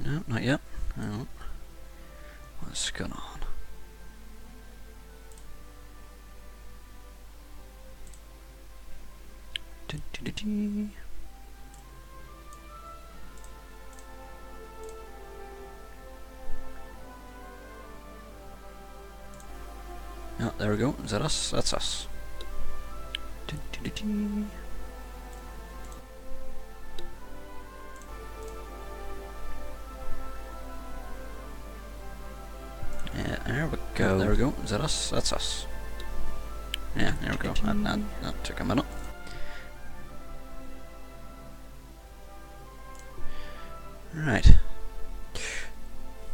No, not yet. No. What's going on? Oh, there we go. Is that us? That's us. Yeah, there we go. There we go. Is that us? That's us. Yeah, there we go. That took a minute. Right.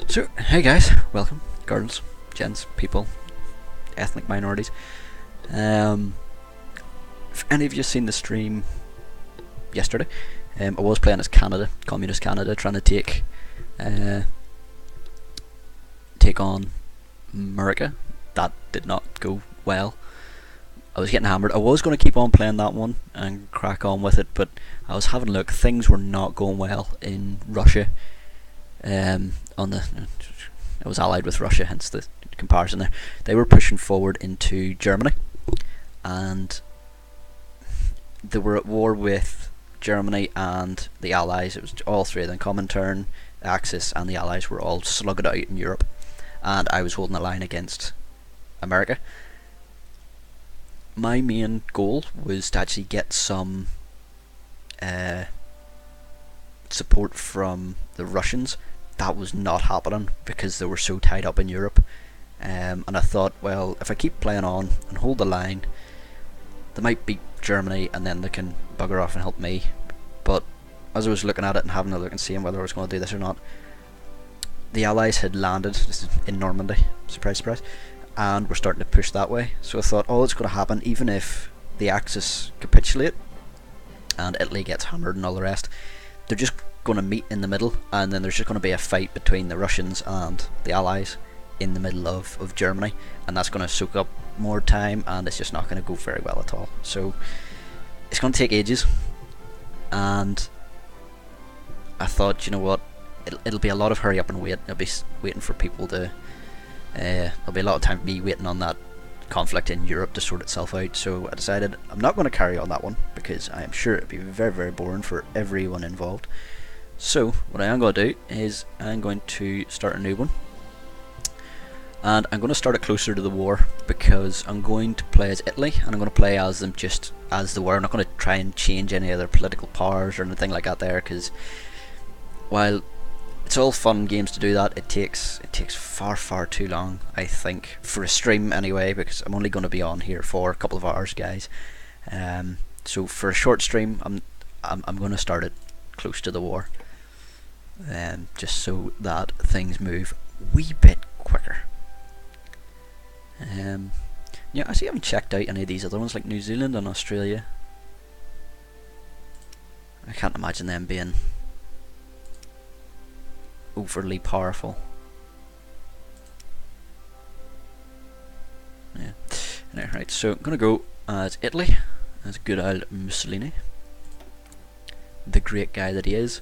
So, hey guys, welcome, girls, gents, people, ethnic minorities. If any of you seen the stream yesterday, I was playing as Canada, Communist Canada, trying to take on America. That did not go well. I was getting hammered. I was going to keep on playing that one and crack on with it, but I was having a look. Things were not going well in Russia. I was allied with Russia, hence the comparison there. They were pushing forward into Germany, and they were at war with Germany and the Allies. It was all three of them: Comintern, Axis, and the Allies were all slugged out in Europe, and I was holding the line against America. My main goal was to actually get some support from the Russians. That was not happening because they were so tied up in Europe. And I thought, well, if I keep playing on and hold the line, they might beat Germany and then they can bugger off and help me. But as I was looking at it and having a look and seeing whether I was going to do this or not, the Allies had landed in Normandy, surprise surprise, and we're starting to push that way. So I thought, all that's going to happen, even if the Axis capitulate and Italy gets hammered and all the rest, they're just going to meet in the middle, and then there's just going to be a fight between the Russians and the Allies in the middle of Germany, and that's going to soak up more time, and it's just not going to go very well at all. So it's going to take ages, and I thought, you know what, it'll be a lot of hurry up and wait. I'll be waiting for people to there'll be a lot of time for me waiting on that conflict in Europe to sort itself out. So I decided I'm not going to carry on that one because I am sure it'd be very, very boring for everyone involved. So what I am going to do is I'm going to start a new one, and I'm going to start it closer to the war because I'm going to play as Italy, and I'm going to play as them just as they were. I'm not going to try and change any other political powers or anything like that there, because while it's all fun games to do that, it takes far too long, I think, for a stream anyway, because I'm only going to be on here for a couple of hours, guys. So for a short stream, I'm going to start it close to the war, just so that things move a wee bit quicker. Yeah, I see I haven't checked out any of these other ones like New Zealand and Australia. I can't imagine them being overly powerful. Yeah. Anyway, right, so I'm gonna go as Italy, as good old Mussolini, the great guy that he is.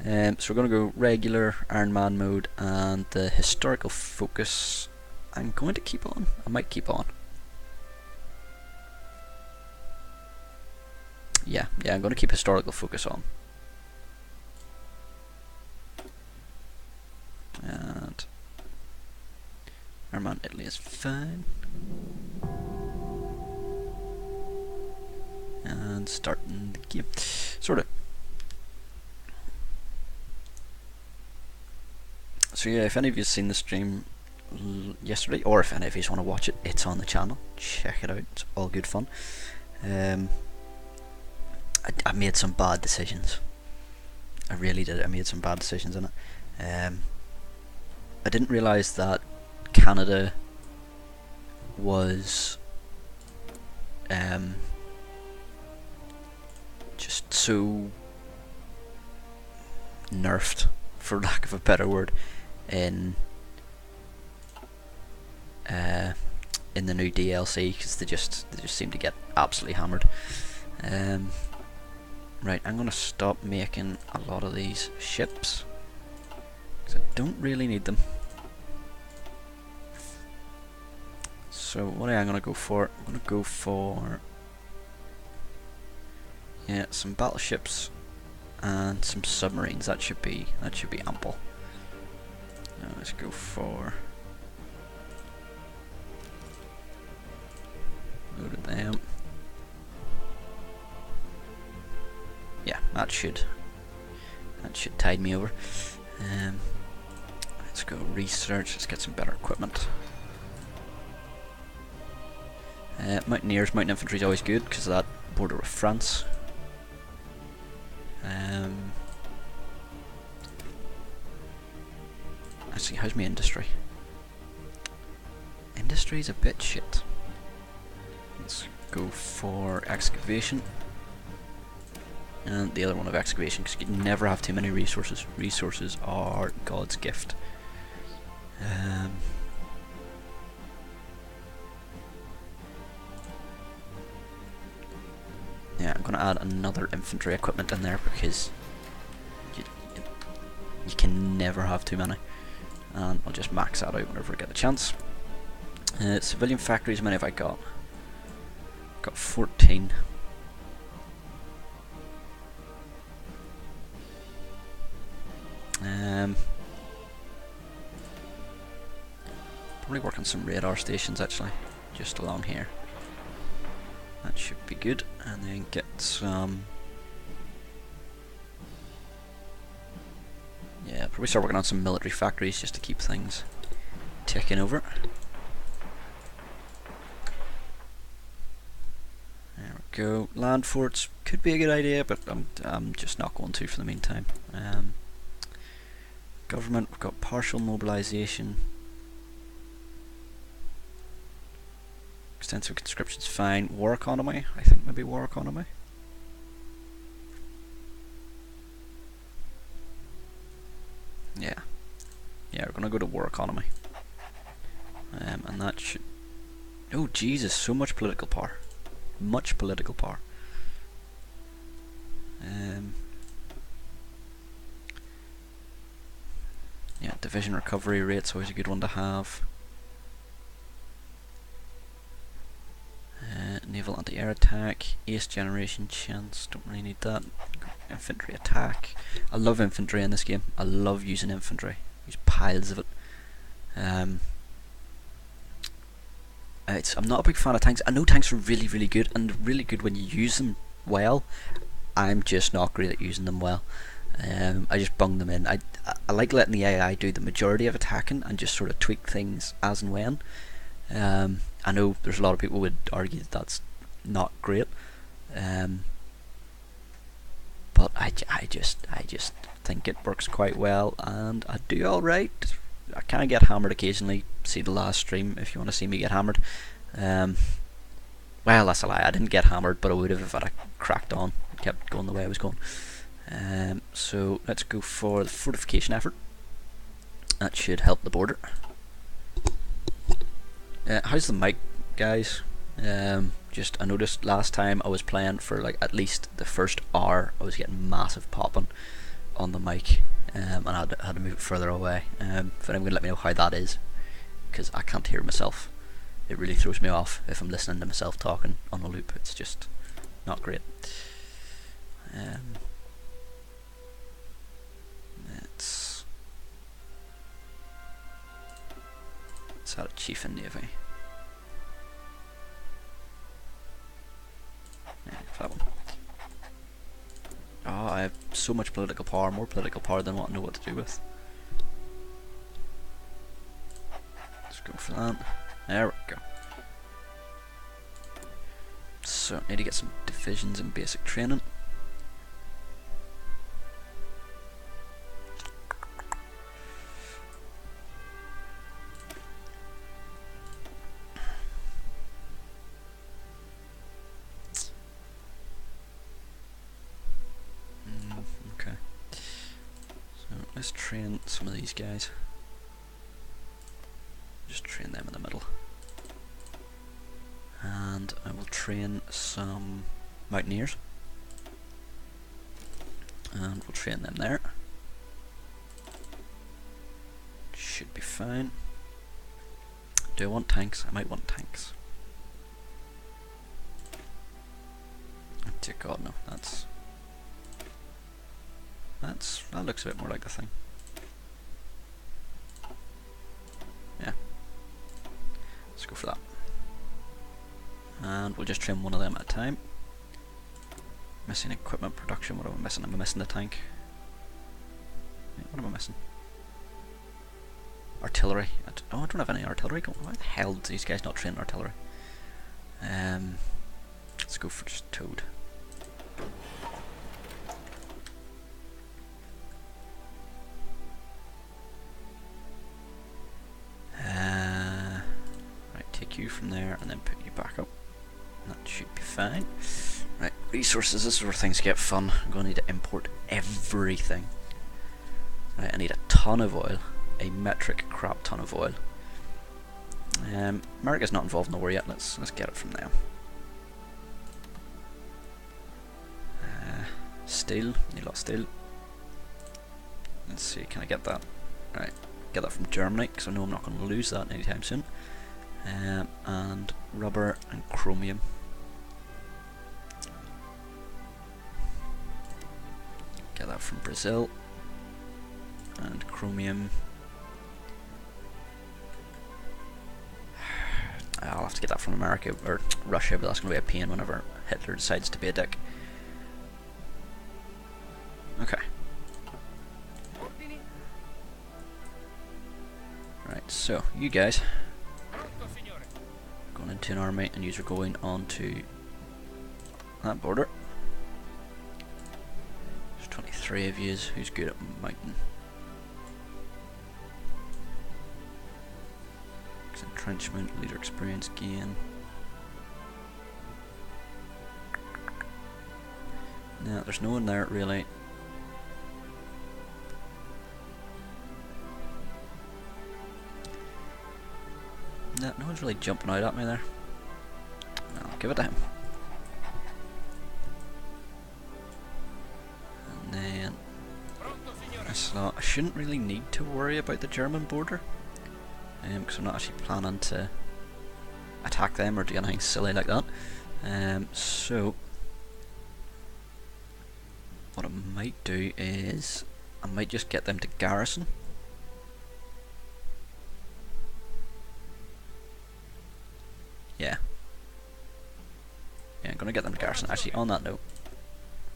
So we're gonna go regular Iron Man mode, and the historical focus I'm going to keep on. I might keep on. Yeah, I'm going to keep historical focus on. And Iron Man Italy is fine. And starting the game. Sort of. So yeah, if any of you've seen the stream yesterday, or if any of you want to watch it, it's on the channel. Check it out. It's all good fun. I made some bad decisions. I really did. I made some bad decisions in it. I didn't realise that Canada was just so nerfed, for lack of a better word, in the new DLC, because they just seem to get absolutely hammered. Right, I'm gonna stop making a lot of these ships. because I don't really need them. So what am I going to go for? I'm going to go for, yeah, some battleships and some submarines. That should be ample. Now let's go for load of them. Yeah, that should tide me over. Let's go research. Let's get some better equipment. Mountaineers, mountain infantry is always good because of that border with France. Actually, how's my industry? Industry's a bit shit. Let's go for excavation. And the other one of excavation, because you can never have too many resources. Resources are God's gift. Yeah, I'm going to add another infantry equipment in there because you can never have too many. And I'll just max that out whenever I get a chance. Civilian factories, how many have I got? Got 14. Probably work on some radar stations actually, just along here. That should be good, and then get some. Yeah, probably start working on some military factories just to keep things ticking over. There we go. Land forts could be a good idea, but I'm just not going to for the meantime. Government, we've got partial mobilization. Extensive conscription's fine. War economy, I think maybe war economy. Yeah, we're gonna go to war economy, and that should. Oh Jesus, so much political power, much political power. Yeah, division recovery rate's always a good one to have. Naval anti-air attack, ace generation chance, don't really need that. Infantry attack. I love infantry in this game. I love using infantry. Use piles of it. I'm not a big fan of tanks. I know tanks are really, really good, and really good when you use them well. I'm just not great at using them well. I just bung them in. I like letting the AI do the majority of attacking and just sort of tweak things as and when. I know there's a lot of people would argue that that's not great, but I just think it works quite well, and I do alright. I kind of get hammered occasionally. See the last stream if you want to see me get hammered. Well, that's a lie. I didn't get hammered, but I would have if I'd cracked on, kept going the way I was going. So let's go for the fortification effort. That should help the border. How's the mic, guys? Just I noticed last time I was playing for like at least the first hour, I was getting massive popping on the mic, and I had to move it further away. If anyone can let me know how that is, because I can't hear myself. It really throws me off if I'm listening to myself talking on a loop. It's just not great. Let's add a chief in navy. Yeah, that one. Oh, I have so much political power, more political power than what I know what to do with. Let's go for that. There we go. So, need to get some divisions in basic training. Okay. So, let's train some of these guys. Just train them in the middle. And I will train some mountaineers. And we'll train them there. fine. Do I want tanks? I might want tanks. Oh, dear God, no. That looks a bit more like the thing. Yeah. Let's go for that. And we'll just trim one of them at a time. Missing equipment production. What am I missing? Am I missing the tank? What am I missing? Artillery. Oh, I don't have any artillery going. Why the hell do these guys not train artillery? Let's go for just Toad. Right, take you from there and then put you back up. That should be fine. Right, resources. This is where things get fun. I'm going to need to import everything. Right, I need a ton of oil. A metric crap ton of oil. America's not involved in the war yet. Let's get it from them. Steel. Need a lot of steel. Let's see. Can I get that? Right. Get that from Germany because I know I'm not going to lose that anytime soon. And rubber and chromium. Get that from Brazil. And chromium. I'll have to get that from America or Russia, but that's going to be a pain whenever Hitler decides to be a dick. Okay. Right, so you guys going into an army, and you're going on to that border. There's 23 of yous. Who's good at mountain? Entrenchment, leader experience gain. No, there's no one there really. No one's really jumping out at me there. I'll give it to him. And then I shouldn't really need to worry about the German border. Because I'm not actually planning to attack them or do anything silly like that. So what I might do is I might just get them to garrison. Yeah, I'm gonna get them to garrison. Actually, on that note,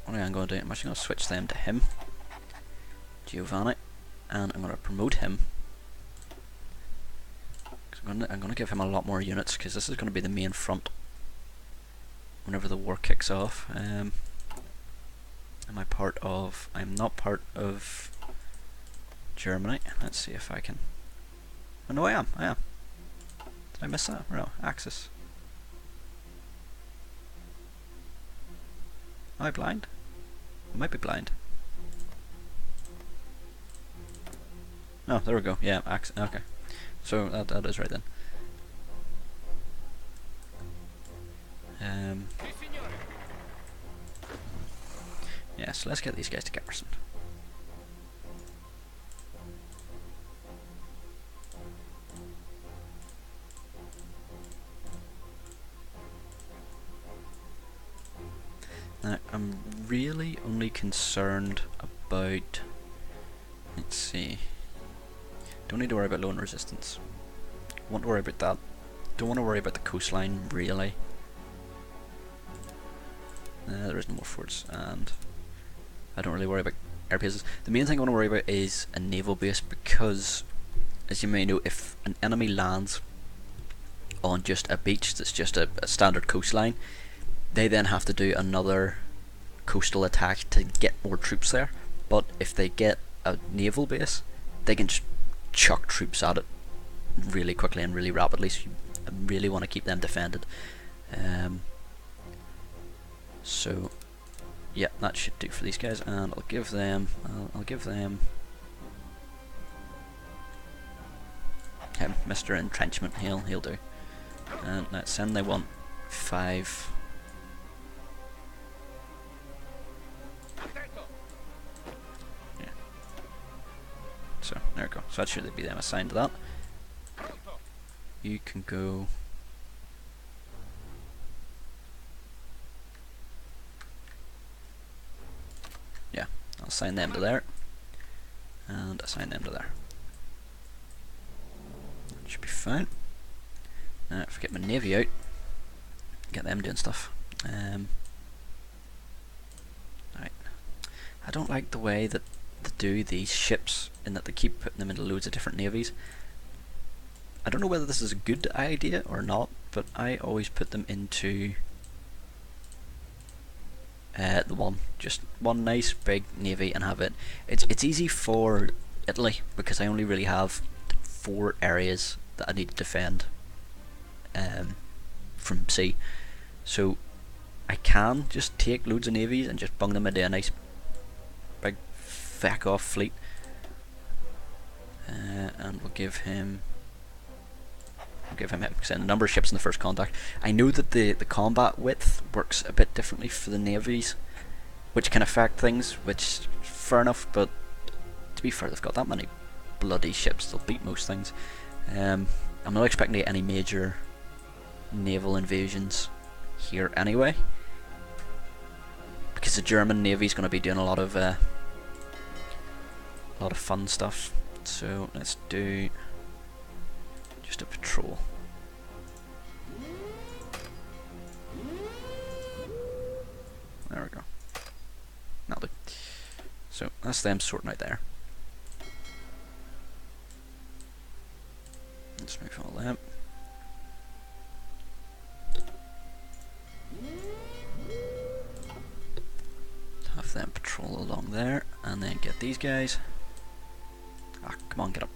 what I'm gonna do, I'm actually gonna switch them to him, Giovanni, and I'm gonna promote him. I'm gonna give him a lot more units because this is gonna be the main front whenever the war kicks off. Am I part of? I'm not part of Germany. Let's see if I can. Oh no, I am. Did I miss that? No, Axis. Am I blind? I might be blind. Oh, there we go. Yeah, Axis. Okay. So that is right then. Yeah, so let's get these guys to garrison. Now, I'm really only concerned about, let's see, don't need to worry about loan resistance. Want to worry about that. Don't want to worry about the coastline, really. There is no more forts, and I don't really worry about air bases. The main thing I want to worry about is a naval base, because, as you may know, if an enemy lands on just a beach that's just a standard coastline, they then have to do another coastal attack to get more troops there. But if they get a naval base, they can just chuck troops at it really quickly and really rapidly, so you really want to keep them defended. So yeah, that should do for these guys, and I'll give them him, Mr. Entrenchment. He'll do. And let's send. They want 5. Yeah. So there we go. So that should be them assigned to that. You can go. Yeah, I'll assign them to there. And assign them to there. That should be fine. Now, if I get my navy out, get them doing stuff. Right. I don't like the way that they do these ships, in that they keep putting them into loads of different navies. I don't know whether this is a good idea or not, but I always put them into the one, just one nice big navy and have it. It's easy for Italy because I only really have 4 areas that I need to defend from sea, so I can just take loads of navies and just bung them into a nice big feck off fleet, and we'll give him because a number of ships in the first contact. I know that the combat width works a bit differently for the navies, which can affect things, which fair enough, but to be fair, they've got that many bloody ships, they'll beat most things. I'm not expecting any major naval invasions here anyway, because the German navy is going to be doing a lot of fun stuff. So let's do just a patrol. There we go. That'll do. So that's them sorting out there. Let's move all them. Have them patrol along there, and then get these guys. Ah, come on, get up.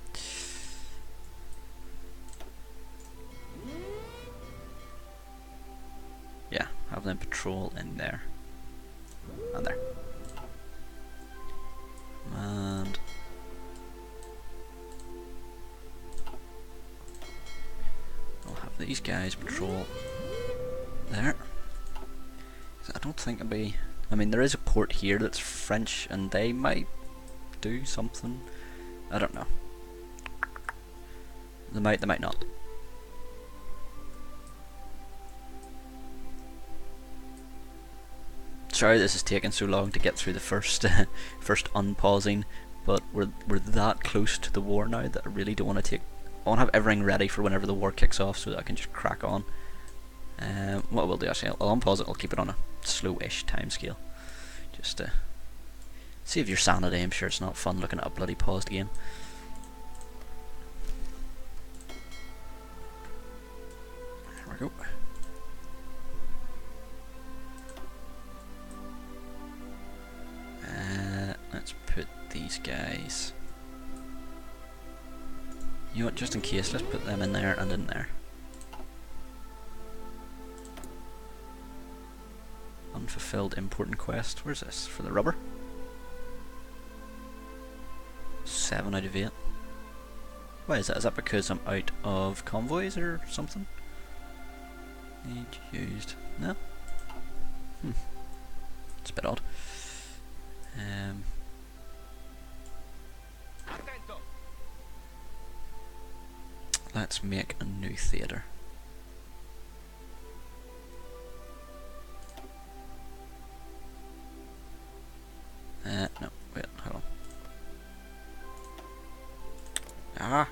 Yeah, have them patrol in there. And there. And I'll have these guys patrol there. I don't think it'll be... I mean, there is a port here that's French, and they might do something. I don't know. They might not. Sorry this is taking so long to get through the first first unpausing, but we're that close to the war now that I really don't want to take... I want to have everything ready for whenever the war kicks off so that I can just crack on. What we'll do actually, I'll unpause it, I'll keep it on a slow-ish timescale. Just to save your sanity. I'm sure it's not fun looking at a bloody paused game. There we go. Let's put these guys... You know what, just in case, let's put them in there and in there. Unfulfilled important quest. Where's this? For the rubber? 7 out of 8. Why is that? Is that because I'm out of convoys or something? Need used. No? It's a bit odd. Let's make a new theatre. No, wait, hold on. Ah!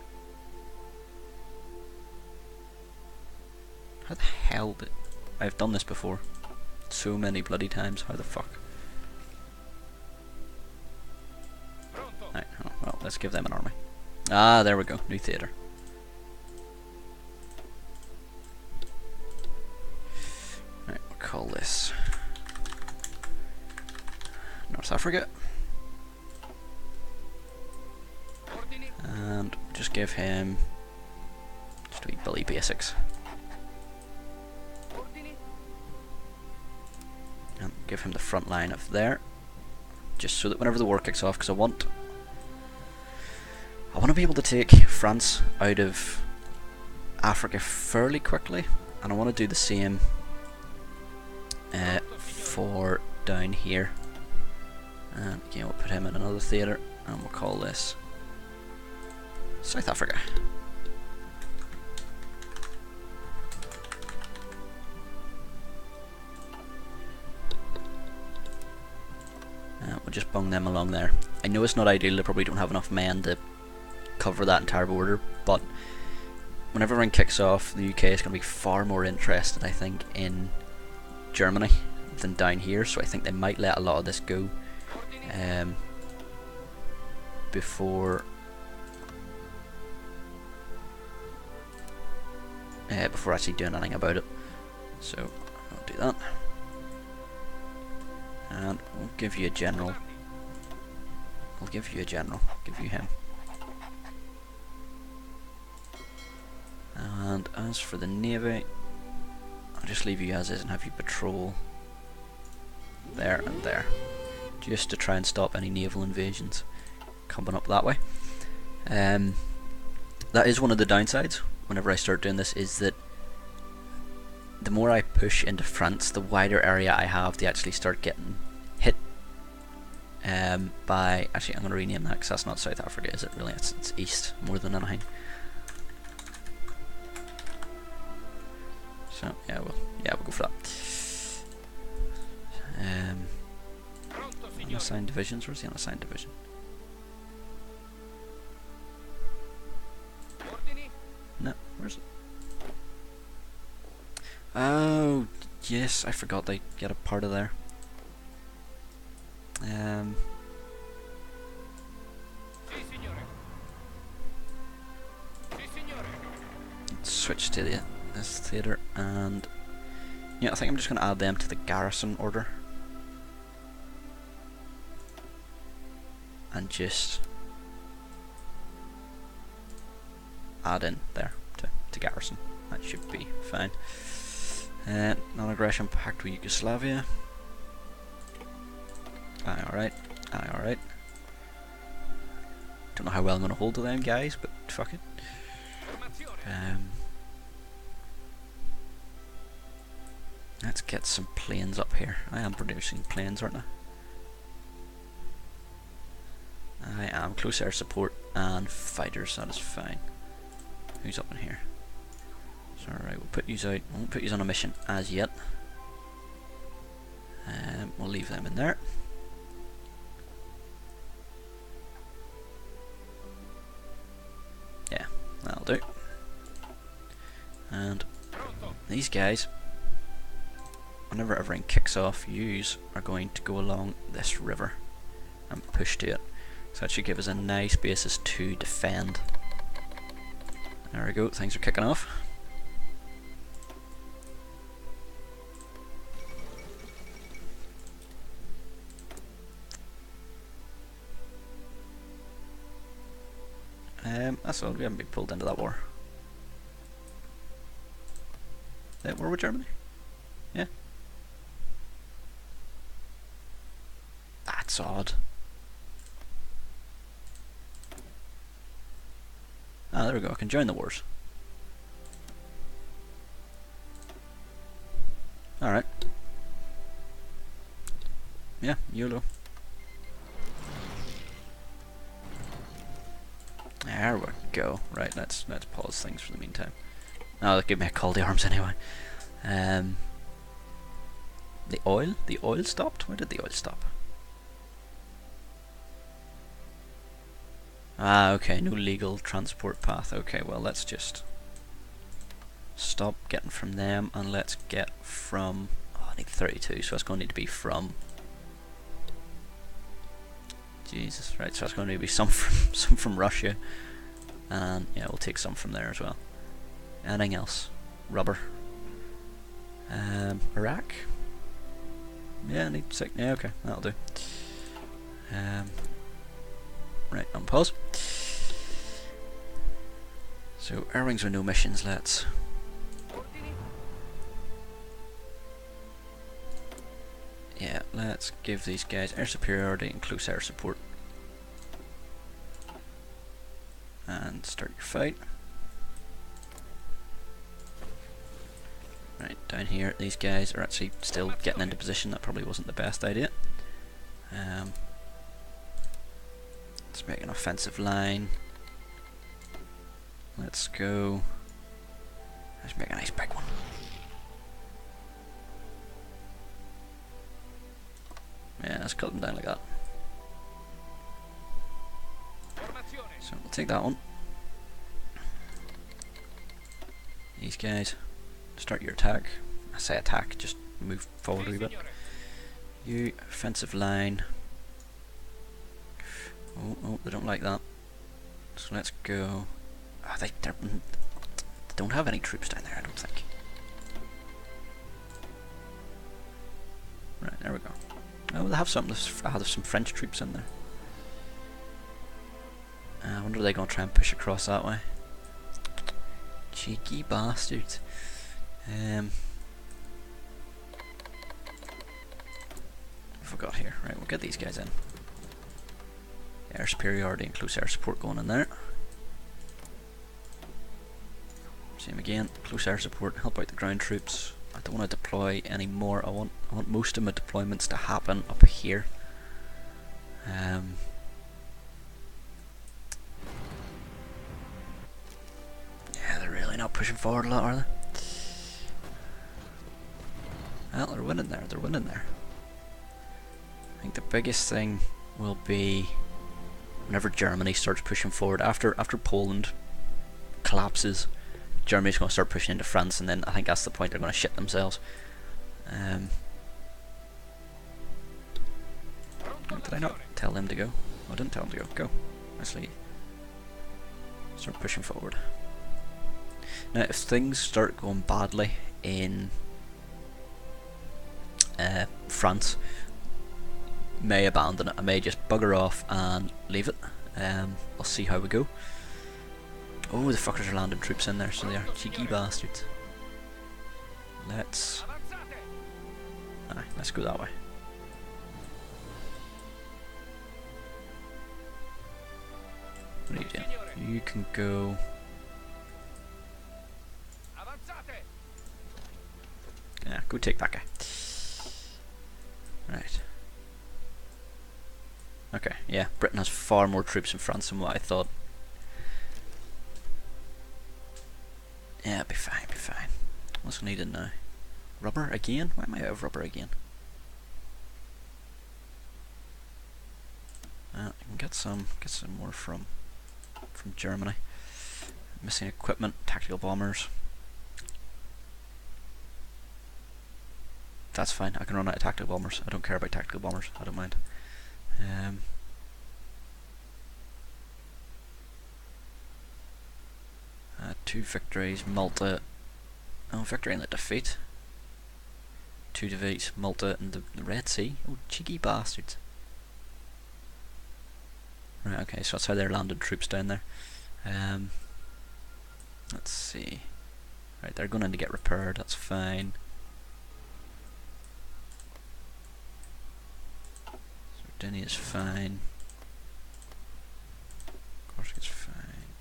How the hell did... I've done this before. So many bloody times, how the fuck? Right, oh, well, let's give them an army. Ah, there we go, new theatre. Right, we'll call this North Africa. And just give him just a wee bully basics. And give him the front line of there. Just so that whenever the war kicks off, because I want to be able to take France out of Africa fairly quickly, and I want to do the same for down here. And again, we'll put him in another theatre, and we'll call this South Africa. just bung them along there. I know it's not ideal, they probably don't have enough men to cover that entire border, but whenever everyone kicks off, the UK is going to be far more interested, I think, in Germany than down here, so I think they might let a lot of this go before actually doing anything about it. So I'll do that, and we'll give you a general. I'll give you a general. Give you him. And as for the navy, I'll just leave you as is and have you patrol there and there, just to try and stop any naval invasions coming up that way. That is one of the downsides whenever I start doing this, is that the more I push into France, the wider area I have to actually start getting hit by... Actually, I'm going to rename that because that's not South Africa, is it really? It's east more than anything. So yeah, we'll go for that. Unassigned divisions. Where's the unassigned division? No, where's it? Oh yes, I forgot they get a part of there. Let's switch to this theatre, and yeah, I think I'm just going to add them to the garrison order, and just add in there to garrison. That should be fine. Non-aggression pact with Yugoslavia. Aye, alright. Aye, alright. Don't know how well I'm going to hold to them guys, but fuck it. Let's get some planes up here. I am producing planes, aren't I? I am. Close air support and fighters, that is fine. Who's up in here? So alright, we'll put these out. We won't put these on a mission as yet. We'll leave them in there. Yeah, that'll do. And these guys, whenever everything kicks off, yous are going to go along this river and push to it. So that should give us a nice basis to defend. There we go, things are kicking off. That's all, we haven't been pulled into that war. That war with Germany? Yeah. That's odd. Ah, there we go, I can join the wars. Alright. Yeah, YOLO. There we go. Right, let's pause things for the meantime. Oh, give me a call to arms anyway. The oil stopped? Where did the oil stop? Ah, okay, no legal transport path. Okay, well let's just stop getting from them and let's get from... Oh, I need 32, so it's going to need to be from... Jesus, right, so it's going to be some from Russia, and yeah, we'll take some from there as well. Anything else? Rubber. Iraq? Yeah, I need 6. Yeah, okay, that'll do. Right, on pause. So, air wings with no missions, let's... Yeah, let's give these guys air superiority and close air support. And start your fight. Right, down here, these guys are actually still getting into position. That probably wasn't the best idea. Let's make an offensive line. Let's go. Let's make a nice big one. Yeah, let's cut them down like that. take that one. These guys, start your attack. I say attack, just move forward a wee bit. You, offensive line. Oh, they don't like that. So let's go. Oh, they don't have any troops down there, I don't think. Right, there we go. Oh, they have some. There's some French troops in there. I wonder if they're going to try and push across that way. Cheeky bastards. What have we got here? Right, we'll get these guys in. Air superiority and close air support going in there. Same again, close air support, help out the ground troops. I don't want to deploy any more. I want most of my deployments to happen up here. Yeah, they're really not pushing forward a lot, are they? Well, they're winning there. They're winning there. I think the biggest thing will be whenever Germany starts pushing forward after Poland collapses. Germany's going to start pushing into France, and then I think that's the point they're going to shit themselves. Did I not tell them to go? Oh, I didn't tell them to go. Go. Let's leave. Start pushing forward. Now, if things start going badly in France, may abandon it. I may just bugger off and leave it. We'll see how we go. Oh, the fuckers are landing troops in there, so they are cheeky bastards. Let's go that way. What are you doing? You can go. Yeah, go take that guy. Right. Okay, yeah, Britain has far more troops in France than what I thought. Yeah, it'll be fine, be fine. What's needed now? Rubber again? Why am I out of rubber again? I can get some more from Germany. Missing equipment, tactical bombers. That's fine, I can run out of tactical bombers. I don't care about tactical bombers, I don't mind. 2 victories, Malta. Oh, victory and the defeat. 2 defeats, Malta and the Red Sea. Oh, cheeky bastards. Right, okay, so that's how they're landing troops down there. Let's see. Right, they're going in to get repaired, that's fine. Sardinia's fine. Corsica's fine.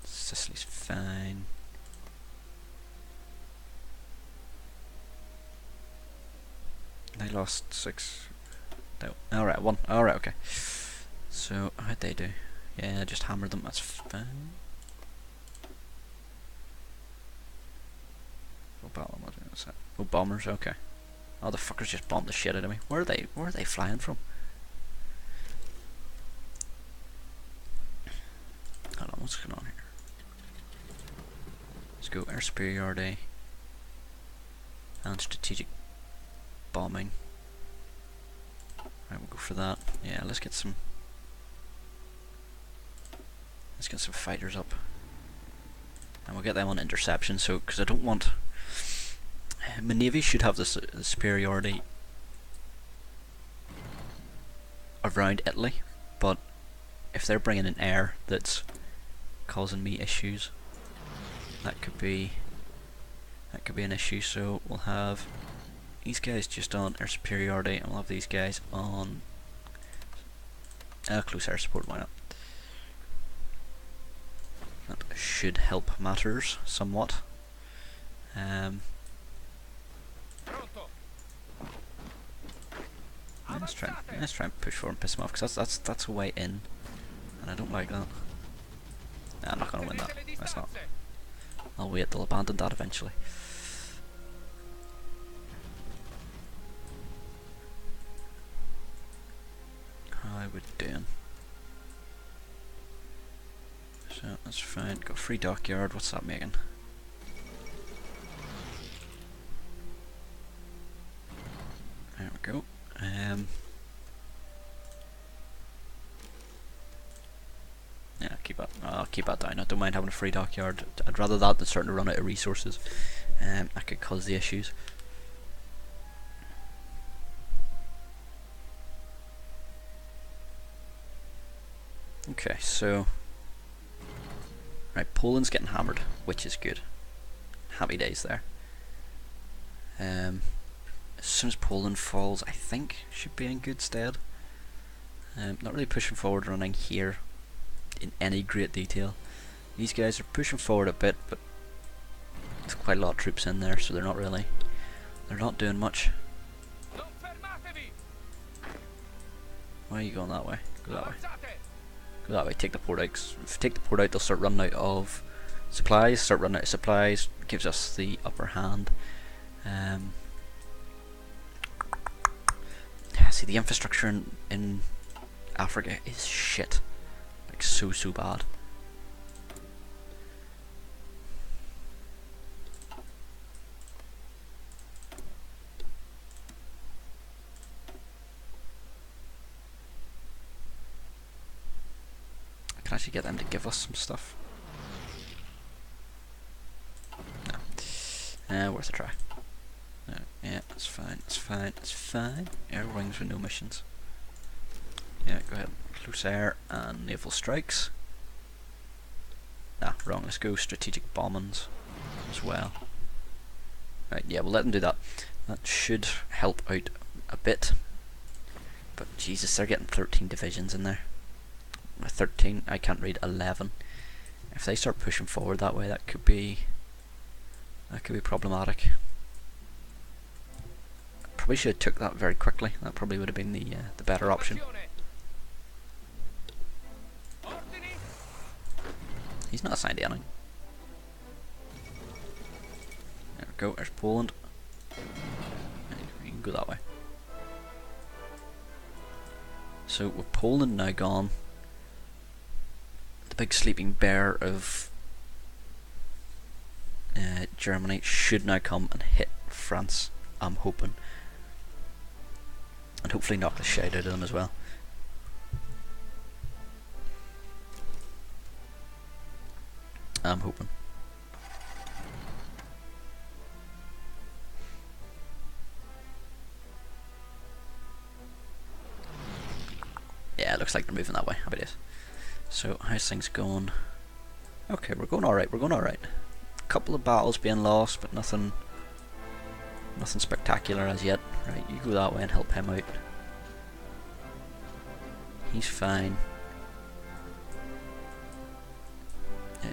Sicily's fine. They lost 6. No. Alright, 1. Alright, okay. So, how'd they do? Yeah, just hammered them, that's fine. What battle am I doing? What's that? Oh, bombers, okay. Oh, the fuckers just bombed the shit out of me. Where are they flying from? Hold on, what's going on here? Let's go air superiority and strategic bombing. Right, we'll go for that. Yeah, let's get some fighters up, and we'll get them on interception. So, because I don't want my navy should have the superiority around Italy, but if they're bringing in air that's causing me issues, that could be an issue. So we'll have these guys just on air superiority, and we'll have these guys on close air support. Why not? That should help matters somewhat. Let's try and push forward and piss them off, because that's a way in, and I don't like that. Nah, I'm not gonna win that. That's not. I'll wait. They'll abandon that eventually. How are we doing? So So that's fine. Got a free dockyard. What's that making? There we go. Yeah, I'll keep that down. I don't mind having a free dockyard. I'd rather that than starting to run out of resources. That could cause the issues. Okay, so right, Poland's getting hammered, which is good. Happy days there. As soon as Poland falls, I think should be in good stead. Not really pushing forward, running here in any great detail. These guys are pushing forward a bit, but there's quite a lot of troops in there, so they're not doing much. Why are you going that way? Go that way. Go that way. Take the port out. If you take the port out, they'll start running out of supplies. Start running out of supplies. Gives us the upper hand. Yeah, see, the infrastructure in Africa is shit. Like so bad. I can actually get them to give us some stuff. No. Worth a try. No, yeah, that's fine, that's fine, that's fine. Air wings with no missions. Yeah, go ahead. Close air and naval strikes. Nah, wrong. Let's go strategic bombings as well. Right, yeah, we'll let them do that. That should help out a bit. But Jesus, they're getting 13 divisions in there. 13, I can't read 11. If they start pushing forward that way, that could be problematic. Probably should have took that very quickly. That probably would have been the better option. He's not assigned anything. There we go. There's Poland. You can go that way. So with Poland now gone, the big sleeping bear of Germany should now come and hit France. I'm hoping, and hopefully knock the shit out of them as well. I'm hoping. Yeah, it looks like they're moving that way. Happy days. So how's things going? Okay, we're going alright. We're going alright. A couple of battles being lost, but nothing spectacular as yet. Right, you go that way and help him out. He's fine. Yeah.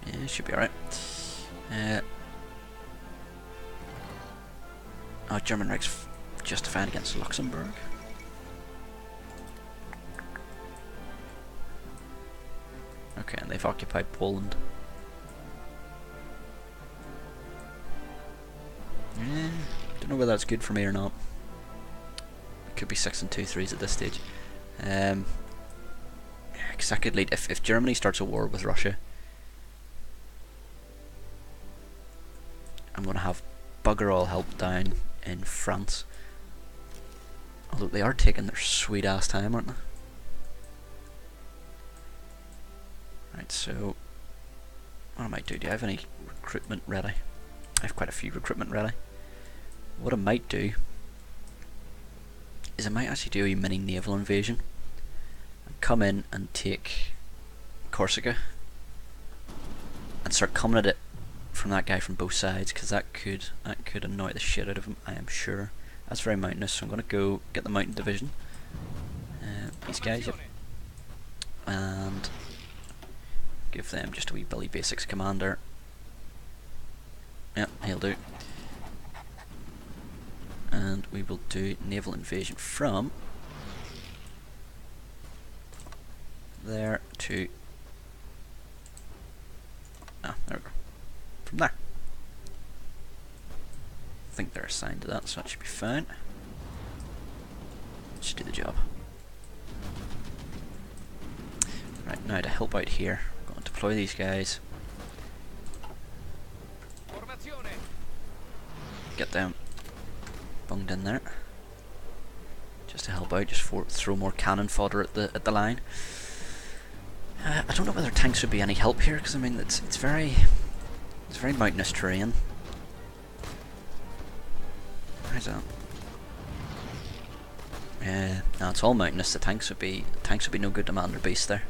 Yeah, should be alright. Oh, German Reich's justified against Luxembourg. Okay, and they've occupied Poland. Don't know whether that's good for me or not. It could be 6 and 2 3s at this stage. Because that could lead, if Germany starts a war with Russia, I'm going to have bugger all help down in France. Although they are taking their sweet ass time, aren't they? Right, so what I might do I have any recruitment ready? I have quite a few recruitment ready. What I might do is I might actually do a mini naval invasion and come in and take Corsica and start coming at it from that guy from both sides, because that could annoy the shit out of him, I am sure. That's very mountainous, so I'm going to go get the mountain division. These guys, yep. And give them just a wee Billy Basics commander. Yep, he'll do. And we will do naval invasion from there to... Ah, there we go. From there. I think they're assigned to that, so that should be fine. Should do the job. Right, now to help out here, I'm going to deploy these guys. Get them bunged in there. Just to help out, just throw more cannon fodder at the line. I don't know whether tanks would be any help here, because I mean it's very mountainous terrain. Where's that? Yeah, no, it's all mountainous. The tanks would be no good to man their base there.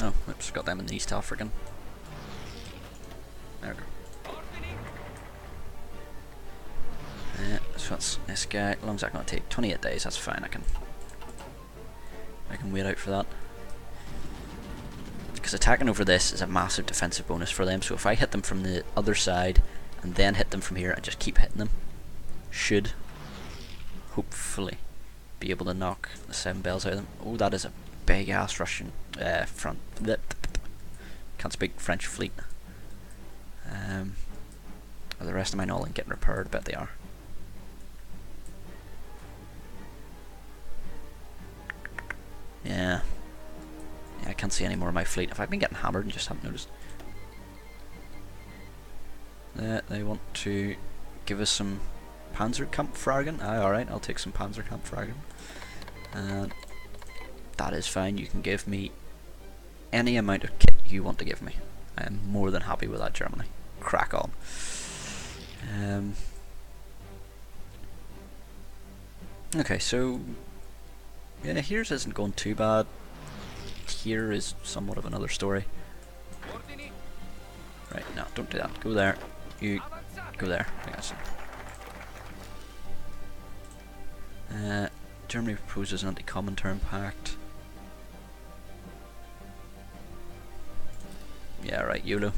Oh, whoops, got them in the East African. There we go. So that's this guy. How long is that going to take? 28 days. That's fine. I can wait out for that. Because attacking over this is a massive defensive bonus for them. So if I hit them from the other side and then hit them from here and just keep hitting them, should hopefully be able to knock the 7 bells out of them. Oh, that is a big ass Russian front. Can't speak French fleet. Are the rest of my knowledge getting repaired? Bet they are. Yeah. Yeah, I can't see any more of my fleet. Have I been getting hammered and just haven't noticed? They want to give us some Panzerkampffragen. Aye, alright, I'll take some Panzerkampffragen. That is fine. You can give me any amount of kit you want to give me. I am more than happy with that, Germany. Crack on. Okay, so yeah, here's isn't going too bad. Here is somewhat of another story. Right, no, don't do that. Go there. You go there. I guess. Germany proposes an anti-Comintern pact. Yeah, right, YOLO.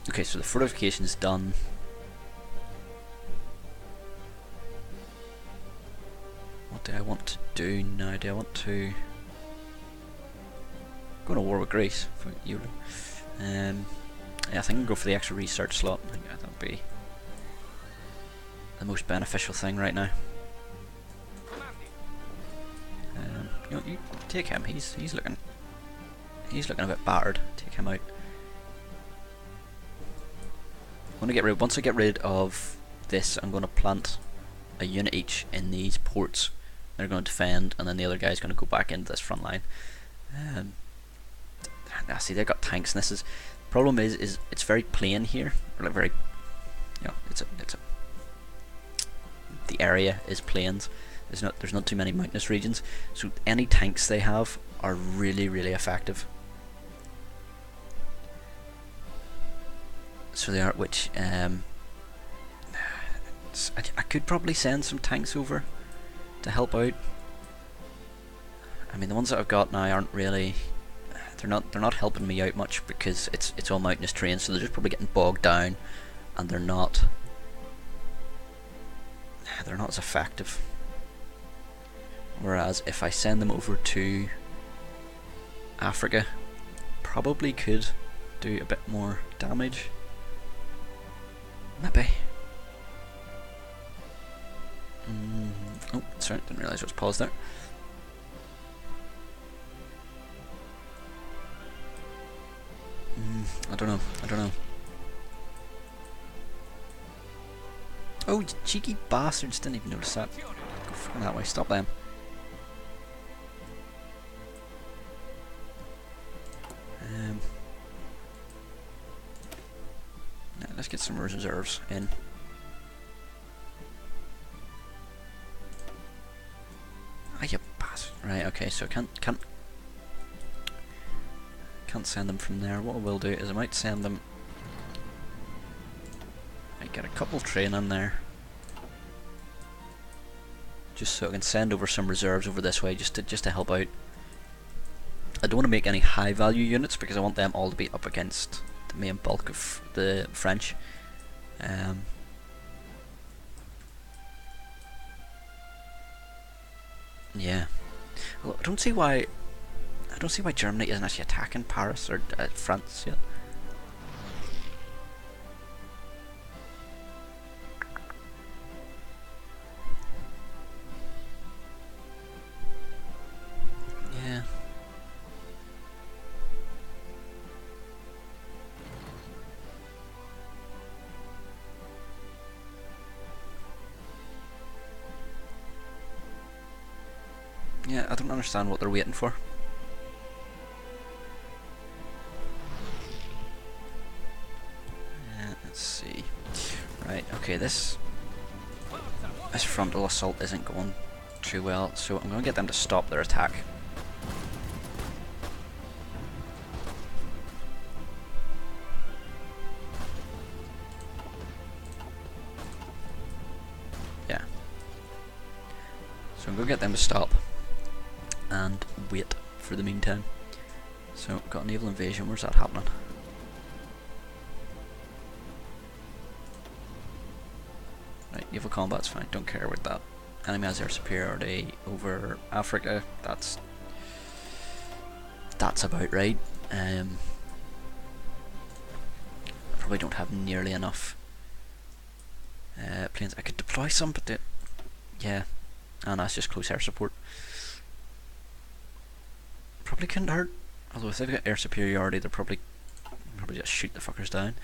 Okay, so the fortification is done. What do I want to do now? Do I want to go to war with Greece for YOLO? Yeah, I think I'll go for the extra research slot. I think that would be the most beneficial thing right now. You know, you take him. He's looking a bit battered. Take him out. I'm gonna get rid. Once I get rid of this, I'm gonna plant a unit each in these ports. They're going to defend, and then the other guy's going to go back into this front line. Now see, they've got tanks, and this is problem is it's very plain here. Or like very, you know, the area is plains. There's not too many mountainous regions, so any tanks they have are really effective. So they are, which I could probably send some tanks over to help out. I mean, the ones that I've got now aren't really, they're not helping me out much because it's all mountainous terrain, so they're just probably getting bogged down, and they're not as effective. Whereas if I send them over to Africa, probably could do a bit more damage. Maybe. Oh, sorry, didn't realise I was paused there. I don't know. Oh, cheeky bastards, didn't even notice that. Go fucking that way, stop them. Now let's get some reserves in. Ah, you bastard. Right, okay, so can't send them from there. What I will do is I might send them. I get a couple train in there, just so I can send over some reserves over this way, just to help out. I don't want to make any high value units because I want them all to be up against the main bulk of the French. Yeah. Well, I don't see why. I don't see why Germany isn't actually attacking Paris or France yet. Yeah. Yeah, I don't understand what they're waiting for. Let's see. Right, okay, this frontal assault isn't going too well, so I'm going to get them to stop their attack. Yeah. So I'm going to get them to stop and wait for the meantime. So, got a naval invasion, where's that happening? Right, naval combat's fine, don't care about that. Enemy has air superiority over Africa, that's about right. I probably don't have nearly enough planes. I could deploy some, but yeah, and that's just close air support. Probably couldn't hurt. Although if they've got air superiority, they're probably just shoot the fuckers down.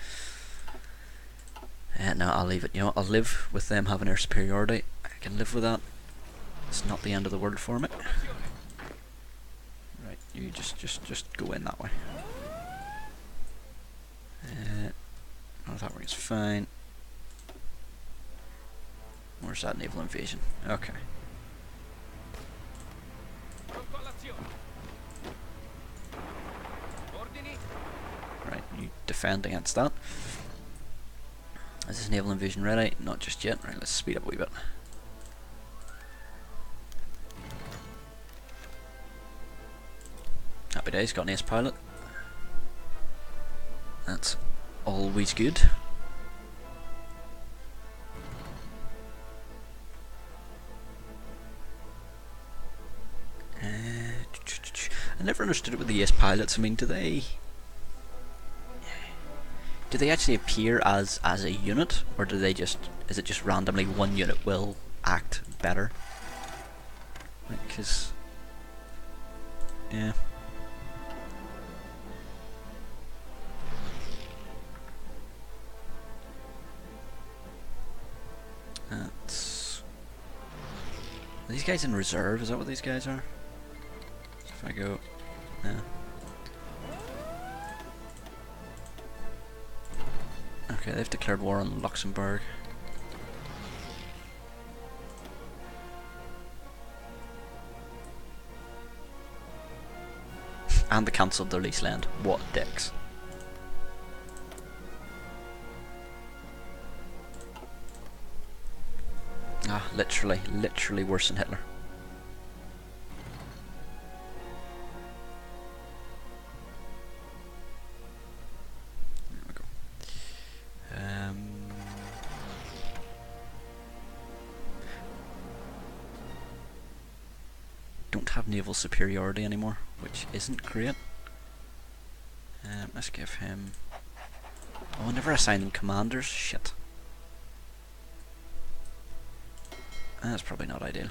No, I'll leave it. You know, I'll live with them having air superiority. I can live with that. It's not the end of the world for me. Right, you just go in that way. North Africa is fine. Where's that naval invasion? Okay. Right, you defend against that. Is this naval invasion ready? Not just yet. Right, let's speed up a wee bit. Happy days, got an ace pilot. That's always good. I never understood it with the ace pilots. I mean, do they actually appear as a unit, or do they just, is it just randomly one unit will act better? Because yeah. That's, are these guys in reserve? Is that what these guys are? So if I go, yeah. Okay, they've declared war on Luxembourg. And they cancelled their lease land. What dicks. Ah, literally worse than Hitler. There we go. Don't have naval superiority anymore, which isn't great. Let's give him... Oh, I never assigned them commanders. Shit. That's probably not ideal.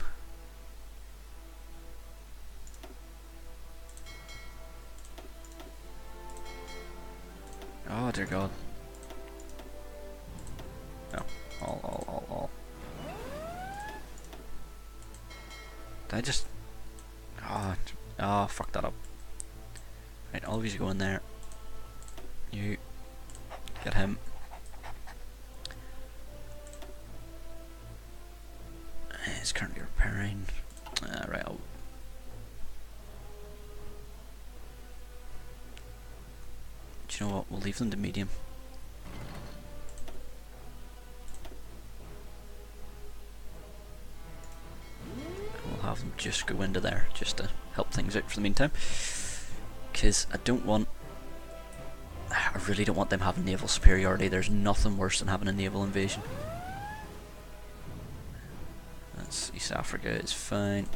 Oh dear God. No. All. Did I just... Oh, fuck that up. Right, all of you go in there. You get him. He's currently repairing. Right, do you know what? We'll leave them to medium. We'll have them just go into there, just to help things out for the meantime. Because I really don't want them having naval superiority. There's nothing worse than having a naval invasion. That's East Africa is fine.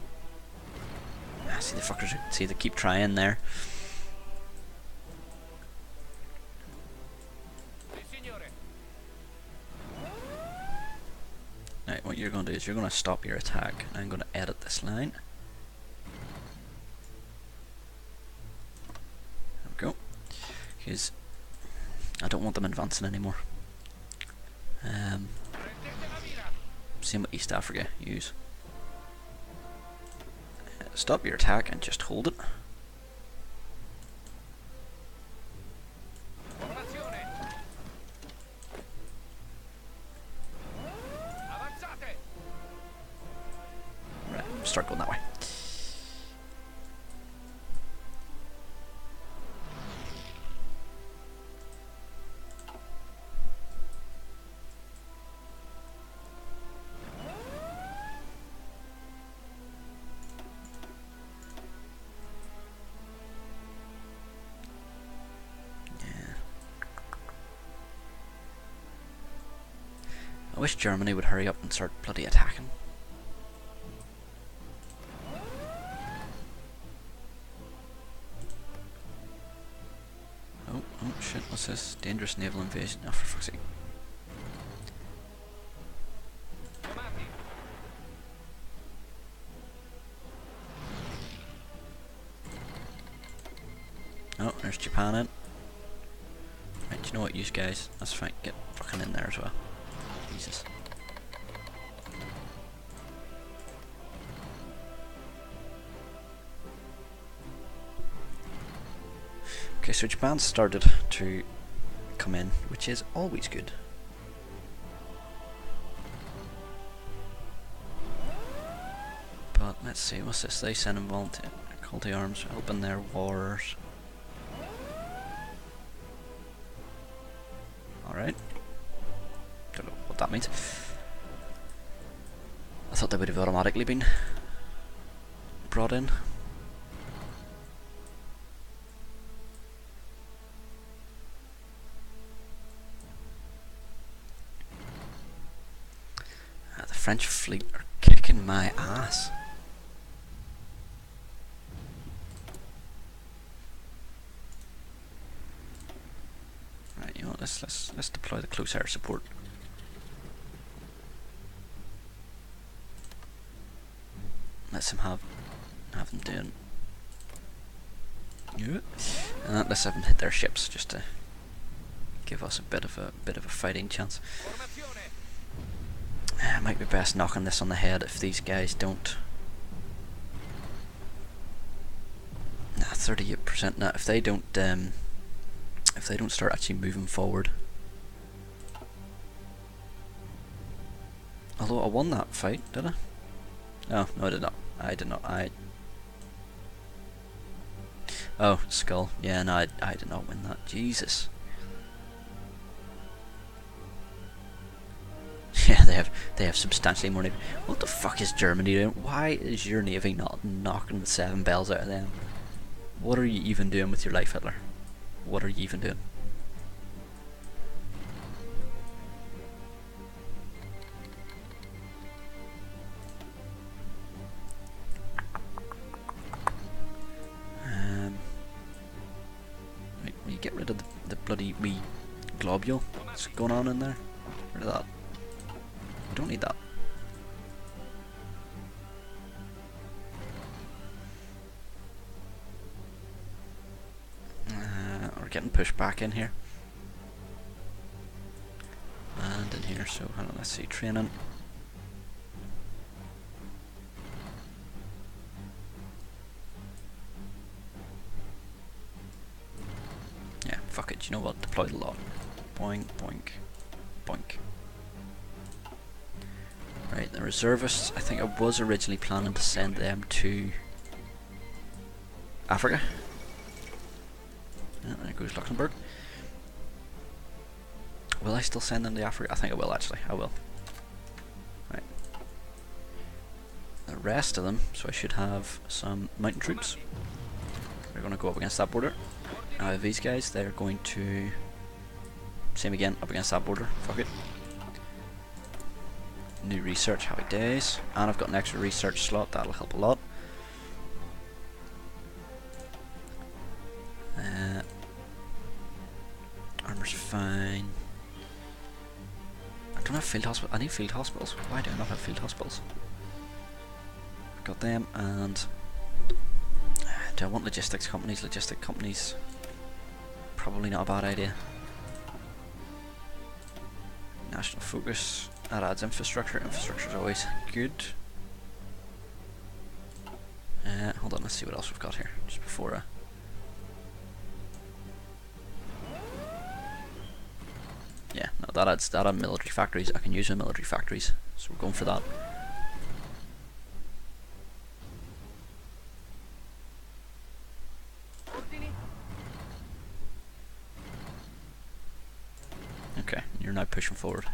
See the fuckers, see they keep trying there. Now what you're going to do is you're going to stop your attack. I'm going to edit this line. There we go. Because I don't want them advancing anymore. Same with East Africa. Use. Stop your attack and just hold it. Right, start going that way. I wish Germany would hurry up and start bloody attacking. Oh shit, what's this? Dangerous naval invasion. Oh, for fuck's sake. Oh, there's Japan in. Right, you know what, you guys? That's fine, get fucking in there as well. Jesus. Okay, so Japan started to come in, which is always good. But let's see, what's this? They send volunteer call to arms, helping their wars. Alright. Don't know what that means. I thought they would have automatically been brought in. The French fleet are kicking my ass. Right, you know what, let's deploy the close air support. Let's have them doing. Yeah. And let's have them hit their ships just to give us a bit of a fighting chance. It might be best knocking this on the head if these guys don't. Nah, 38%. Now, if they don't start actually moving forward. Although I won that fight, did I? Oh, no, I did not. I did not. Oh, skull. Yeah, no, I did not win that. Jesus. Yeah, they have substantially more navy. What the fuck is Germany doing? Why is your navy not knocking the 7 bells out of them? What are you even doing with your life, Hitler? What are you even doing? Right, will you get rid of the bloody wee globule that's going on in there? Get rid of that. We don't need that. We're getting pushed back in here. And in here, so hold on, let's see, training. Yeah, fuck it, you know what, deploy the lot. Boink, boink, boink. Right, the reservists, I think I was originally planning to send them to Africa. Yeah, there goes Luxembourg. Will I still send them to Africa? I think I will actually, I will. Right. The rest of them, so I should have some mountain troops. They're going to go up against that border. Now these guys, they're going to, same again, up against that border, fuck it. New research, happy days. And I've got an extra research slot, that'll help a lot. fine. I don't have field hospital. I need field hospitals. Why do I not have field hospitals? Got them, and do I want logistics companies? Logistic companies, probably not a bad idea. National focus, that adds infrastructure. Infrastructure is always good. Hold on, let's see what else we've got here just before. Yeah, no, that adds military factories. I can use my military factories, so we're going for that. Okay, you're now pushing forward.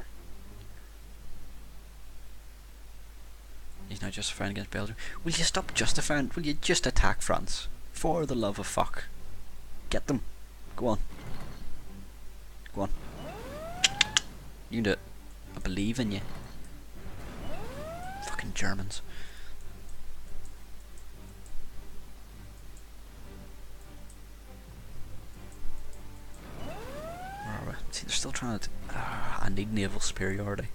He's now justifying against Belgium. Will you stop justifying? Will you just attack France? For the love of fuck. Get them. Go on. Go on. You can do it. I believe in you. Fucking Germans. Where are we? See, they're still trying to... I need naval superiority.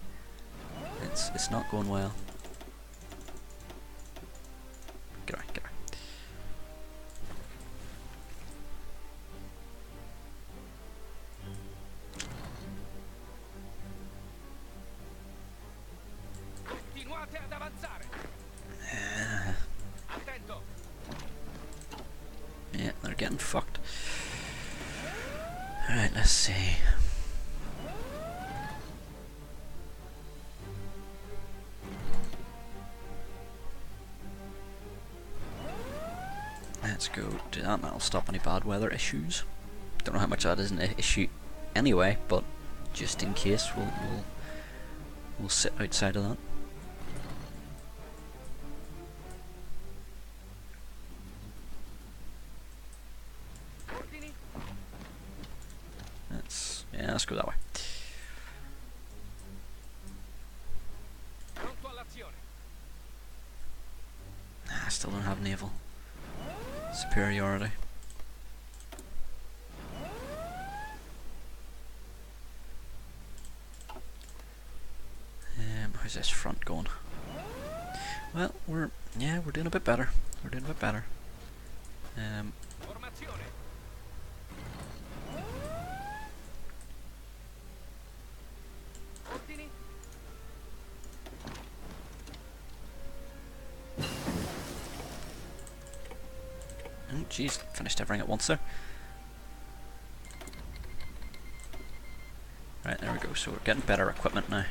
It's not going well. Get away, get away. Yeah, they're getting fucked. Alright, let's see. Let's go do that, and that'll stop any bad weather issues. Don't know how much that is an issue anyway, but just in case, we'll sit outside of that. Let's go that way. I still don't have naval superiority. How's this front going? Well, we're doing a bit better. We're doing a bit better. Oh jeez, finished everything at once there. Right, there we go. So we're getting better equipment now,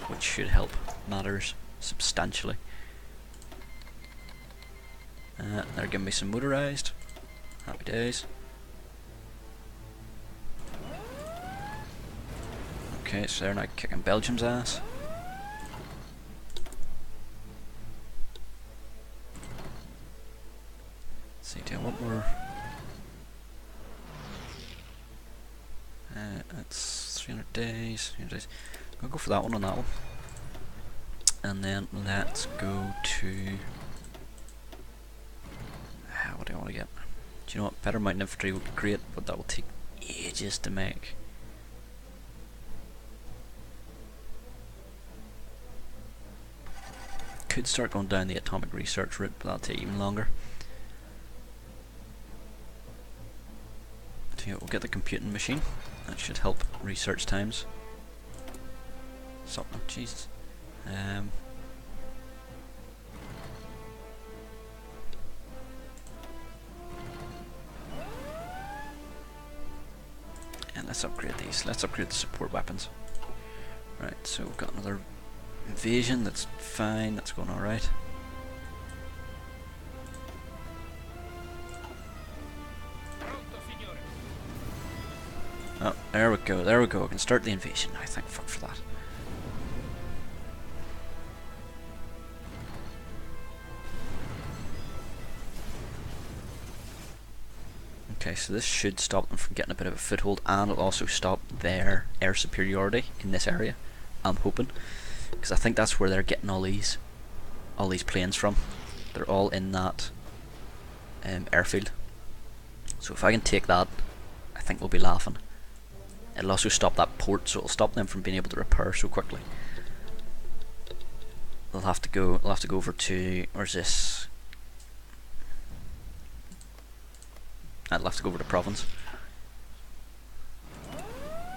which should help matters substantially. They're giving me some motorized. Happy days. Okay, so they're now kicking Belgium's ass. Let's see, do I want more? That's 300 days. 300 days. I'll go for that one on that one. And then let's go to... what do I want to get? Do you know what? Better mountain infantry would be great, but that will take ages to make. Could start going down the atomic research route, but that'll take even longer. So yeah, we'll get the computing machine. That should help research times. Something, Jesus. And let's upgrade these. Let's upgrade the support weapons. Right, so we've got another invasion. That's fine. That's going all right. Oh, there we go. There we go. I can start the invasion now. Thank fuck for that. Okay, so this should stop them from getting a bit of a foothold, and it'll also stop their air superiority in this area. I'm hoping, because I think that's where they're getting all these planes from. They're all in that airfield. So if I can take that, I think we'll be laughing. It'll also stop that port, so it'll stop them from being able to repair so quickly. They'll have to go over to, where's this? They'll have to go over to Provence.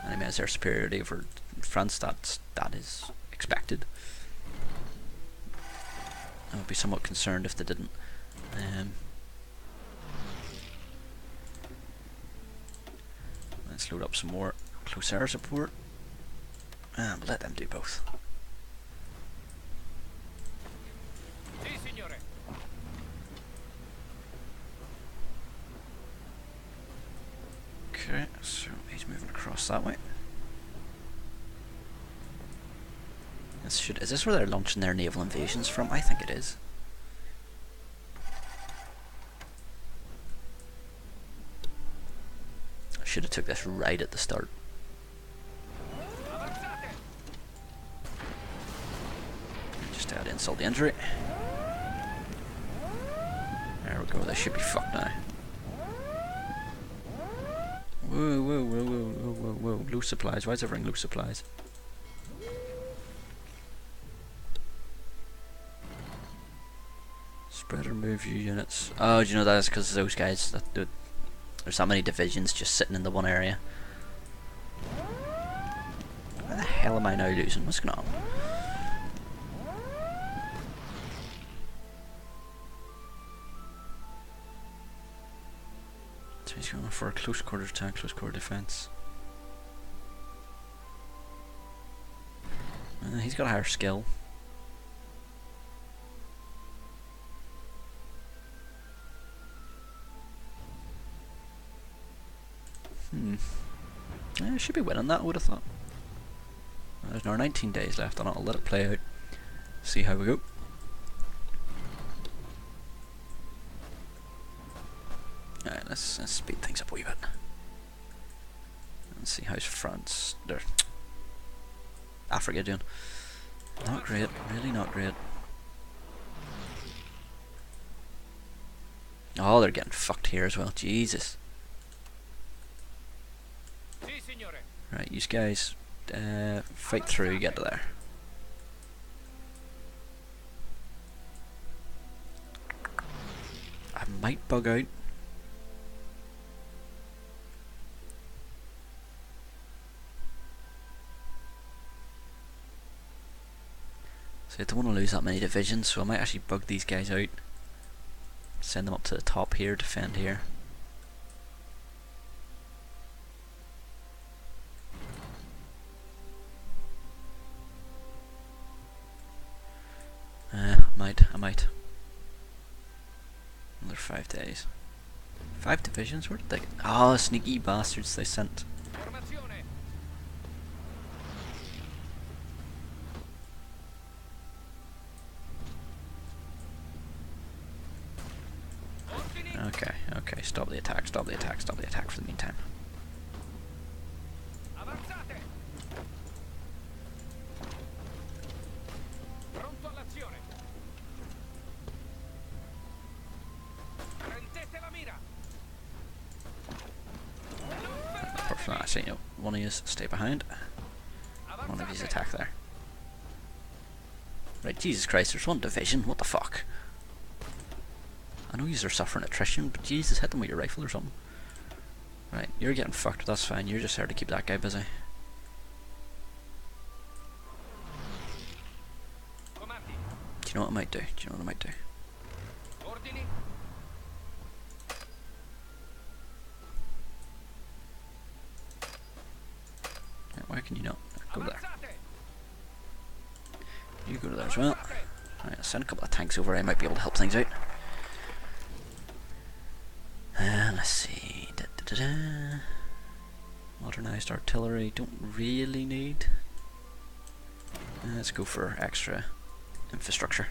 And it means their superiority over France. That is expected. I would be somewhat concerned if they didn't. Let's load up some more close air support and let them do both. Okay, so he's moving across that way. Is this where they're launching their naval invasions from? I think it is. I should have took this right at the start. Just to add insult to injury. There we go, they should be fucked now. Whoa, whoa, whoa, whoa, whoa, whoa, whoa. Low supplies, why is everything low supplies? Spread or move your units. Oh, do you know that is because those guys that do. There's that many divisions just sitting in the one area. Where the hell am I now losing? What's going on? So he's going for a close quarter attack, close quarter defense. He's got a higher skill. Yeah, should be winning that, I would have thought. There's now 19 days left on it. I'll let it play out. See how we go. Alright, let's speed things up a wee bit. And see how's France, or Africa doing. Not great, really not great. Oh, they're getting fucked here as well, Jesus. Right, you guys fight through, get to there. I might bug out. So I don't want to lose that many divisions, so I might actually bug these guys out. Send them up to the top here, defend here. I might. Another 5 days. 5 divisions? Where did they... Oh, sneaky bastards they sent. Okay, stop the attack for the meantime. I see, no, one of you stay behind. One of you's attack there. Right, Jesus Christ, there's one division, what the fuck? I know you're suffering attrition, but Jesus, hit them with your rifle or something. Right, you're getting fucked, that's fine, you're just there to keep that guy busy. Do you know what I might do? Why can you not? Go there. You go to there as well. Right, I'll send a couple of tanks over, I might be able to help things out. Let's see. Modernized artillery, don't really need. Let's go for extra infrastructure.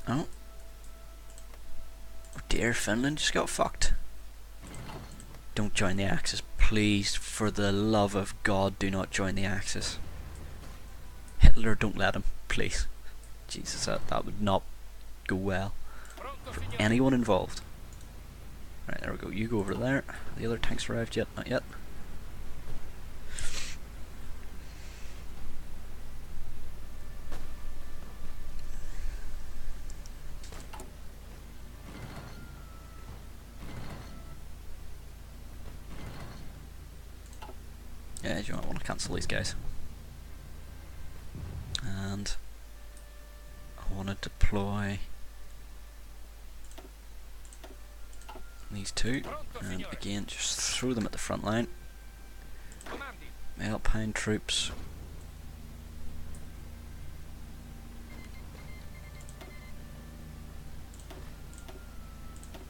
Oh. Oh dear, Finland just got fucked. Don't join the Axis. Please, for the love of God, do not join the Axis. Hitler, don't let him. Please. Jesus, that would not go well for anyone involved. Right, there we go. You go over there. The other tanks arrived yet? Not yet. Yeah, you might want to cancel these guys. And I want to deploy these two, and again just throw them at the front line. Alpine troops.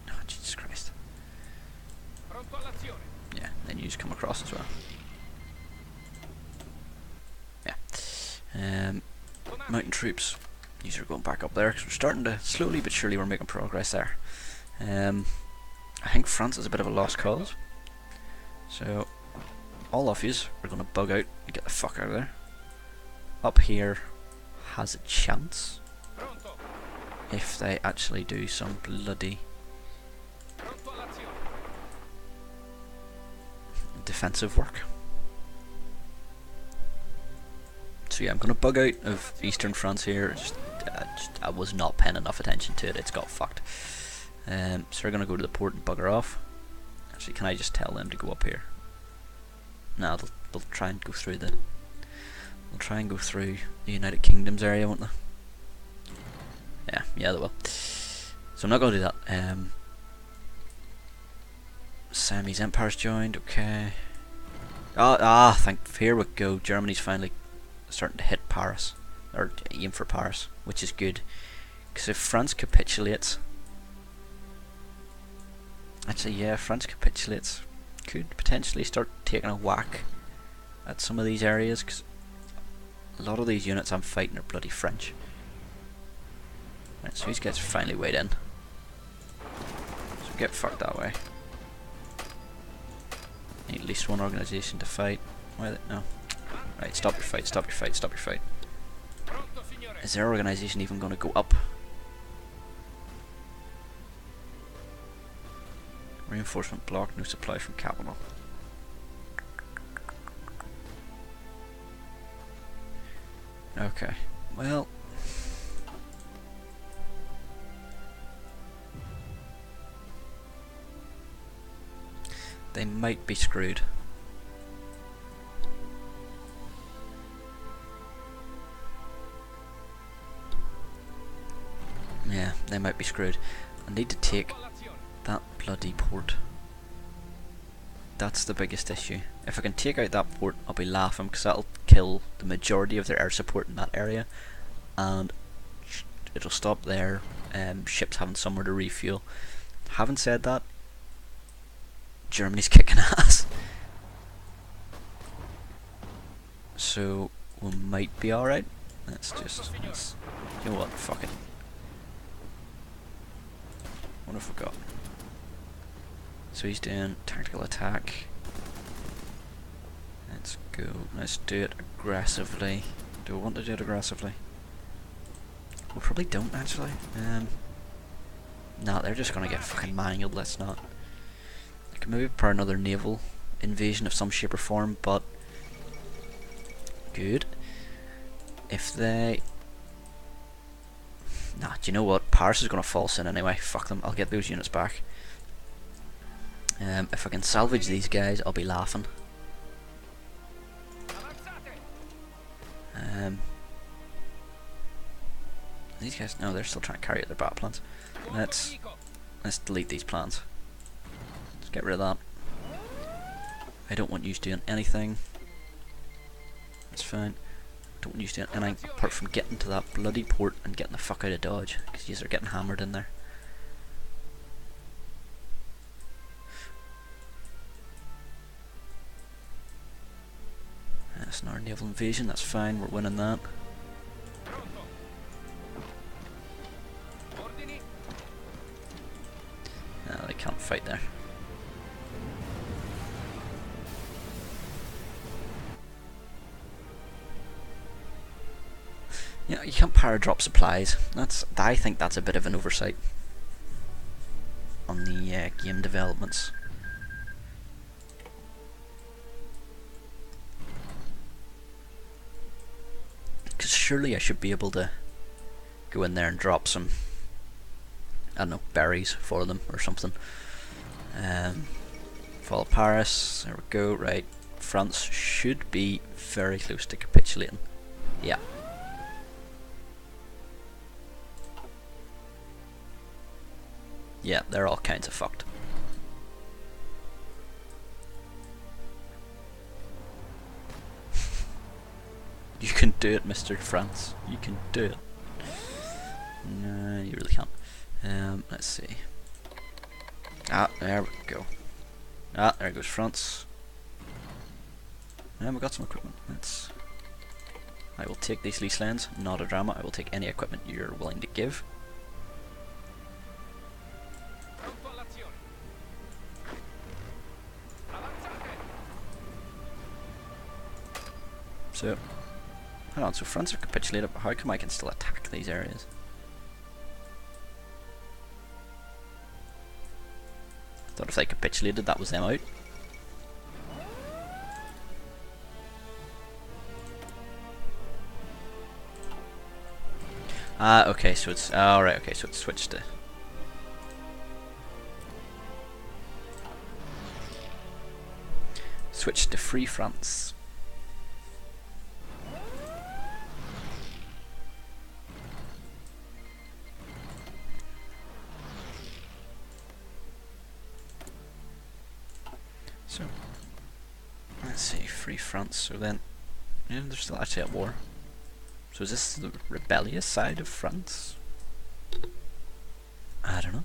Oh, Jesus Christ. Yeah, then you just come across as well. Yeah. Mountain troops. These are going back up there because we're starting to slowly but surely we're making progress there. I think France is a bit of a lost cause. So all of yous are going to bug out and get the fuck out of there. Up here has a chance if they actually do some bloody defensive work. So yeah, I'm going to bug out of eastern France here. I was not paying enough attention to it. It's got fucked. So we're going to go to the port and bugger off. Actually, can I just tell them to go up here? No, they'll try and go through the... They'll try and go through the United Kingdom's area, won't they? Yeah, they will. So I'm not going to do that. Siamese Empire's joined, okay. Here we go. Germany's finally starting to hit Paris. Or aim for Paris, which is good. Because if France capitulates... Actually, yeah, France capitulates. Could potentially start taking a whack at some of these areas, because a lot of these units I'm fighting are bloody French. Right, so these guys finally weighed in. So get fucked that way. Need at least one organisation to fight. Why are they? No. Right, stop your fight, stop your fight, stop your fight. Is their organisation even going to go up? Reinforcement block, no supply from capital. Okay, well... They might be screwed. Yeah, they might be screwed. I need to take that bloody port. That's the biggest issue. If I can take out that port, I'll be laughing, because that'll kill the majority of their air support in that area, and it'll stop their ships having somewhere to refuel. Having said that, Germany's kicking ass, so we might be alright. Let's you know what, fuck it. What have we got? So he's doing tactical attack. Let's go. Let's do it aggressively. Do we want to do it aggressively? We probably don't actually. Nah, they're just gonna get fucking manualed. Let's not. I could maybe prepare another naval invasion of some shape or form, but good. If they... Nah, do you know what? Paris is gonna fall soon anyway. Fuck them. I'll get those units back. If I can salvage these guys, I'll be laughing. These guys, no, they're still trying to carry out their battle plans. Let's delete these plans. Let's get rid of that. I don't want you doing anything. That's fine. I don't want you doing anything apart from getting to that bloody port and getting the fuck out of Dodge, because these are getting hammered in there. That's another naval invasion, that's fine, we're winning that. No, they can't fight there. You know, you can't paradrop supplies. I think that's a bit of an oversight on the game developments. Because surely I should be able to go in there and drop some, I don't know, berries for them or something. Fall of Paris, there we go, right. France should be very close to capitulating. Yeah. Yeah, they're all kinds of fucked. You can do it, Mr. France. You can do it. No, you really can't. Let's see. Ah, there we go. Ah, there goes France. And we got some equipment. I will take these lease lands, not a drama. I will take any equipment you're willing to give. So, hold on, so France have capitulated, but how come I can still attack these areas? I thought if they capitulated, that was them out. Ah, okay, so it's, alright, okay, so it's switched to... Switched to Free France. So, let's see, Free France, so then, yeah, they're still actually at war. So is this the rebellious side of France? I don't know.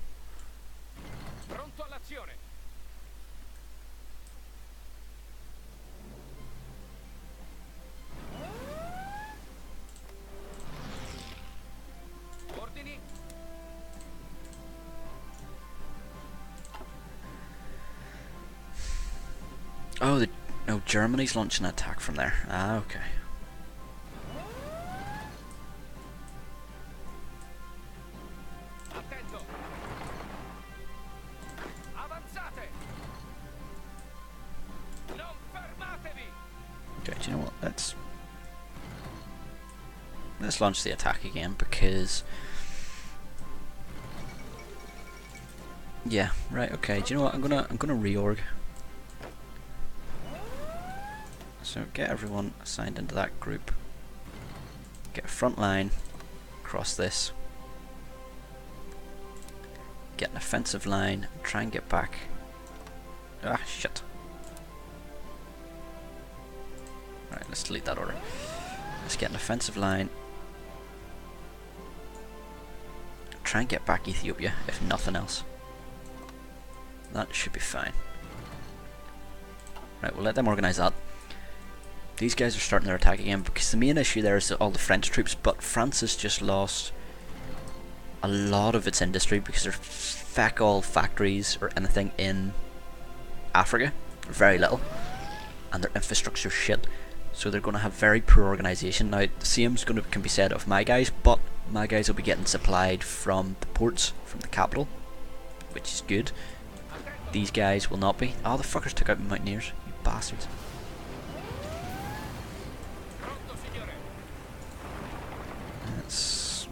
Oh, no, Germany's launching an attack from there. Ah, okay. Okay, do you know what? Let's launch the attack again because... Yeah, right, okay. Do you know what? I'm gonna reorg. So get everyone assigned into that group. Get a front line across this. Get an offensive line. Try and get back. Ah, shit. Right, let's delete that order. Let's get an offensive line. Try and get back Ethiopia, if nothing else. That should be fine. Right, we'll let them organise that. These guys are starting their attack again because the main issue there is all the French troops, but France has just lost a lot of its industry because there's feck all factories or anything in Africa. Very little. And their infrastructure shit. So they're going to have very poor organisation. Now, the same can be said of my guys, but my guys will be getting supplied from the ports, from the capital, which is good. These guys will not be. Oh, the fuckers took out my mountaineers, you bastards.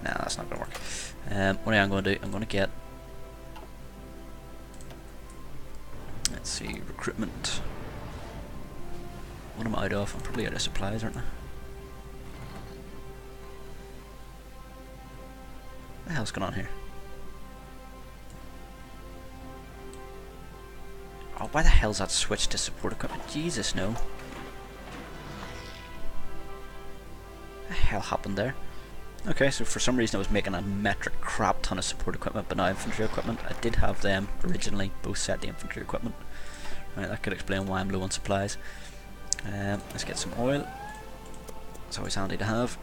Nah, that's not going to work. What I'm going to do, I'm going to get... Let's see, recruitment. What am I out of? I'm probably out of supplies, aren't I? What the hell's going on here? Oh, why the hell's that switched to support equipment? Jesus, no. What the hell happened there? Okay, so for some reason I was making a metric crap ton of support equipment, but not infantry equipment. I did have them originally, both set the infantry equipment. Right, that could explain why I'm low on supplies. Let's get some oil. It's always handy to have.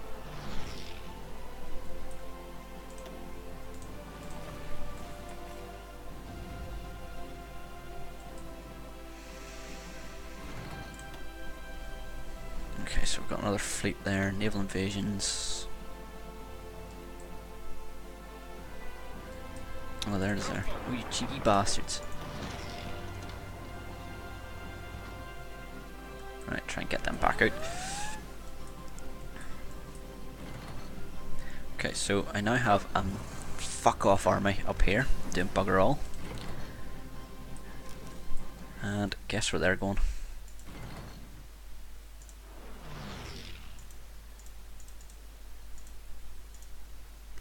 Okay, so we've got another fleet there, naval invasions. Oh, there it is there. Oh, you cheeky bastards. Right, try and get them back out. Okay, so I now have a fuck off army up here, doing bugger all. And guess where they're going?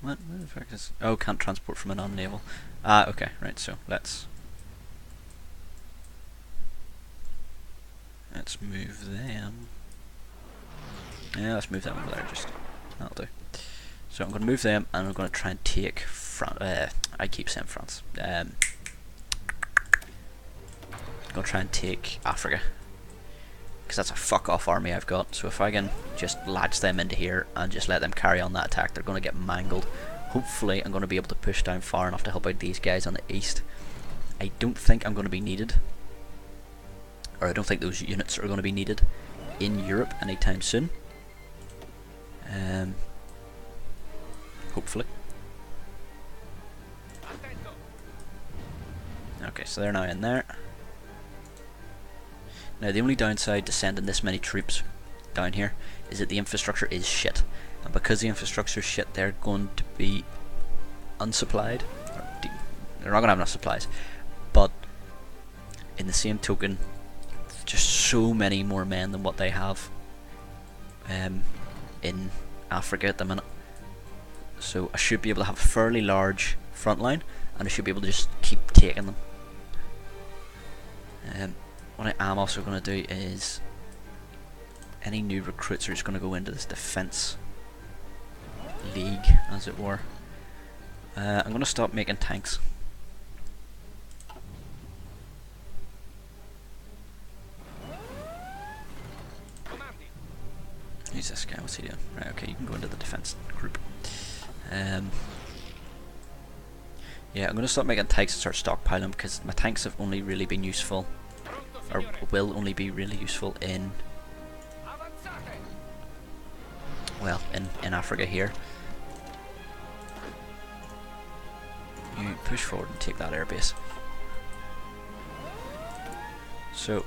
What the fuck is... Oh, can't transport from a non-naval. Ah, okay, right, so let's move them. Yeah, let's move them over there, just. That'll do. So I'm going to move them, and I'm going to try and take France. I keep saying France. I'm going to try and take Africa. Because that's a fuck off army I've got. So if I can just latch them into here and just let them carry on that attack, they're going to get mangled. Hopefully I'm going to be able to push down far enough to help out these guys on the east. I don't think I'm going to be needed. Or I don't think those units are going to be needed in Europe anytime soon. Hopefully. Okay, so they're now in there. Now the only downside to sending this many troops down here is that the infrastructure is shit. And because the infrastructure is shit, they're going to be unsupplied. They're not going to have enough supplies. But in the same token, just so many more men than what they have in Africa at the minute. So I should be able to have a fairly large front line, and I should be able to just keep taking them. What I am also going to do is any new recruits are just going to go into this defense league, as it were. I'm going to stop making tanks. Who's this guy? What's he doing? Right, okay, you can go into the defense group. Yeah, I'm going to stop making tanks and start stockpiling because my tanks have only really been useful, or will only be really useful in, well, in Africa here. You push forward and take that airbase. So,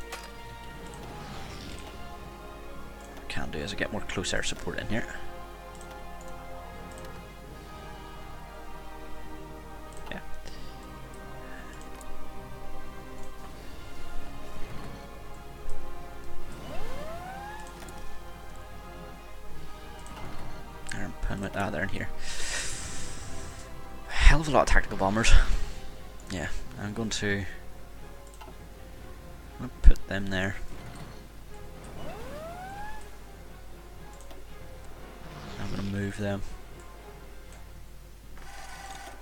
what I can do is I get more close air support in here. Yeah. They're in here. Hell of a lot of tactical bombers. Yeah, I'm going to put them there. I'm going to move them.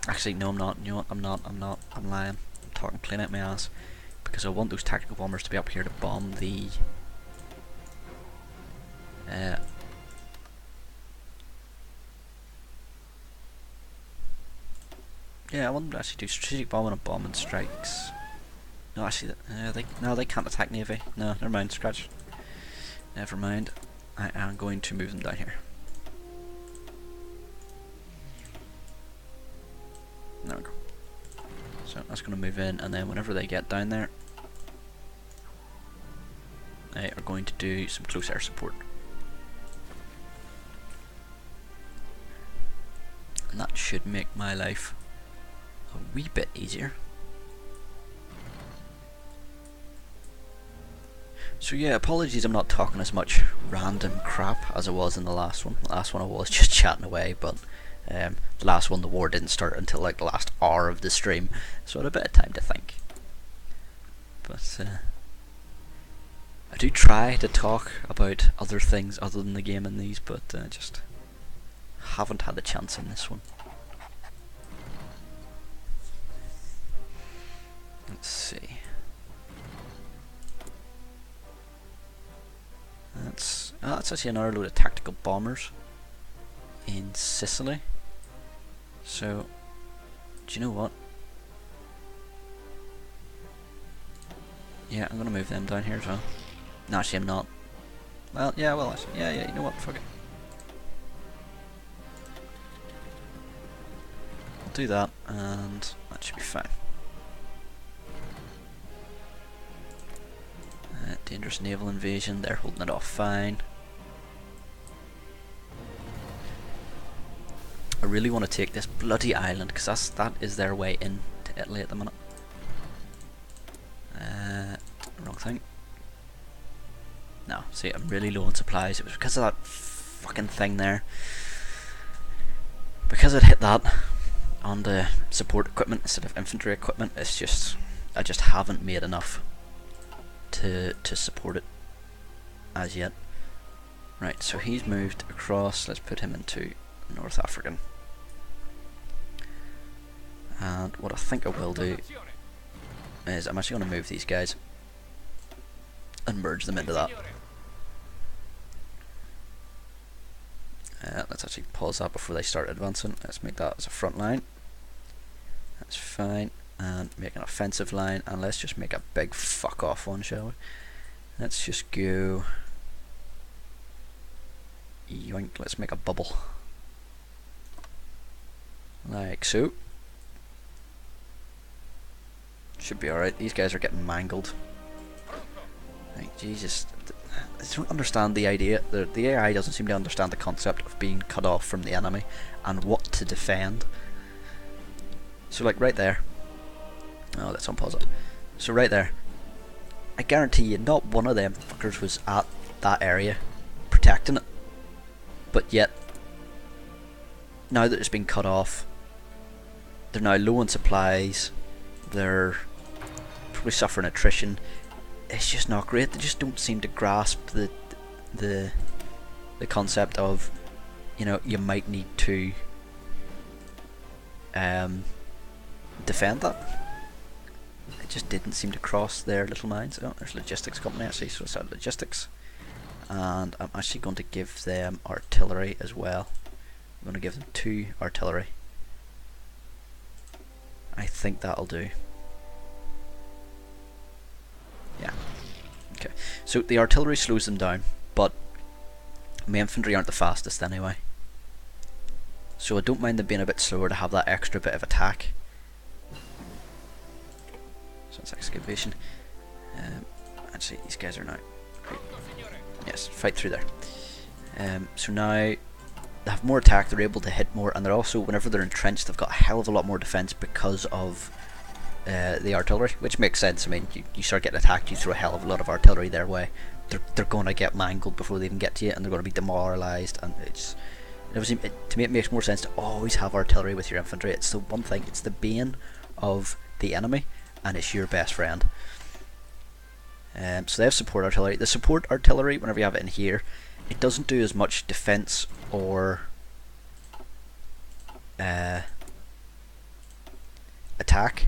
Actually, no, I'm not. You know what? I'm not. I'm lying. I'm talking clean out my ass. Because I want those tactical bombers to be up here to bomb the yeah, I want them to actually do strategic bombing and bombing strikes. No, actually, they can't attack Navy. No, never mind, scratch. Never mind. I am going to move them down here. There we go. So that's going to move in, and then whenever they get down there, they are going to do some close air support. And that should make my life a wee bit easier. So yeah, apologies I'm not talking as much random crap as I was in the last one. The last one I was just chatting away, but the last one the war didn't start until like the last hour of the stream, so I had a bit of time to think. But I do try to talk about other things other than the game in these, but just haven't had the chance in this one. Let's see. That's actually another load of tactical bombers in Sicily. So, do you know what? Yeah, I'm gonna move them down here as well. No, actually, I'm not. Well, yeah, well, actually, yeah, you know what? Fuck it. do that, and that should be fine. Dangerous naval invasion, they're holding it off fine. I really want to take this bloody island, because that is their way in to Italy at the minute. Wrong thing. No, see, I'm really low on supplies. It was because of that fucking thing there. Because I'd hit that on the support equipment instead of infantry equipment, it's just, I just haven't made enough to support it as yet. Right, so he's moved across. Let's put him into North African. And what I think I will do is I'm actually going to move these guys and merge them into that. Let's actually pause that before they start advancing. Let's make that as a front line. That's fine. And make an offensive line, and let's just make a big fuck off one, shall we? Let's just go yoink, let's make a bubble. Like so. Should be alright. These guys are getting mangled. Like, Jesus. I don't understand the idea. The AI doesn't seem to understand the concept of being cut off from the enemy and what to defend. So like right there. Oh, let's unpause it. So right there. I guarantee you not one of them fuckers was at that area protecting it. But yet, now that it's been cut off, they're now low on supplies, they're probably suffering attrition. It's just not great. They just don't seem to grasp the concept of, you know, you might need to defend that. It just didn't seem to cross their little minds. Oh, there's logistics company actually, so it's out logistics. And I'm actually going to give them artillery as well. I'm going to give them 2 artillery. I think that'll do. Yeah. Okay. So the artillery slows them down, but my infantry aren't the fastest anyway. So I don't mind them being a bit slower to have that extra bit of attack. So it's excavation. Actually, these guys are now. Yes, fight through there. So now they have more attack, they're able to hit more, and they're also, whenever they're entrenched, they've got a hell of a lot more defense because of the artillery, which makes sense. I mean, you start getting attacked, you throw a hell of a lot of artillery their way, they're going to get mangled before they even get to you, and they're going to be demoralised, and to me it makes more sense to always have artillery with your infantry. It's the one thing, it's the bane of the enemy, and it's your best friend. So they have support artillery. The support artillery, whenever you have it in here, it doesn't do as much defense or attack.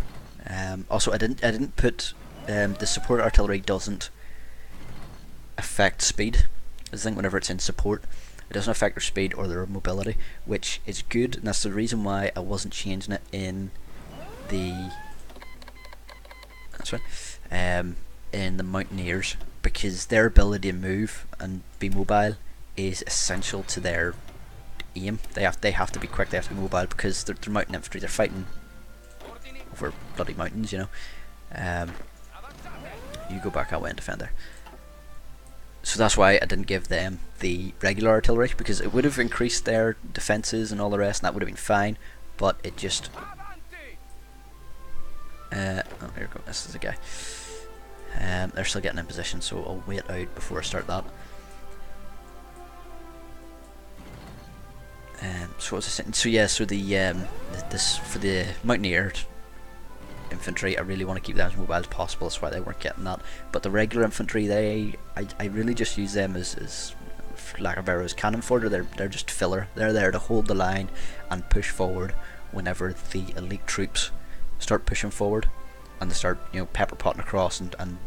Also, I didn't put the support artillery doesn't affect speed. This thing, whenever it's in support, it doesn't affect their speed or their mobility, which is good, and that's the reason why I wasn't changing it in the. That's right. In the Mountaineers, because their ability to move and be mobile is essential to their aim. They have to be quick, they have to be mobile, because they're mountain infantry, they're fighting over bloody mountains, you know. You go back that way and defend there. So that's why I didn't give them the regular artillery, because it would have increased their defences and all the rest, and that would have been fine, but it just oh, here we go, this is a guy. They're still getting in position, so I'll wait out before I start that. So what was I saying? So yeah, so this for the Mountaineer infantry, I really want to keep them as mobile as possible. That's why they weren't getting that. But the regular infantry, I really just use them as for lack of arrows, cannon fodder. They're just filler. They're there to hold the line and push forward whenever the elite troops start pushing forward, and they start, you know, pepper potting across and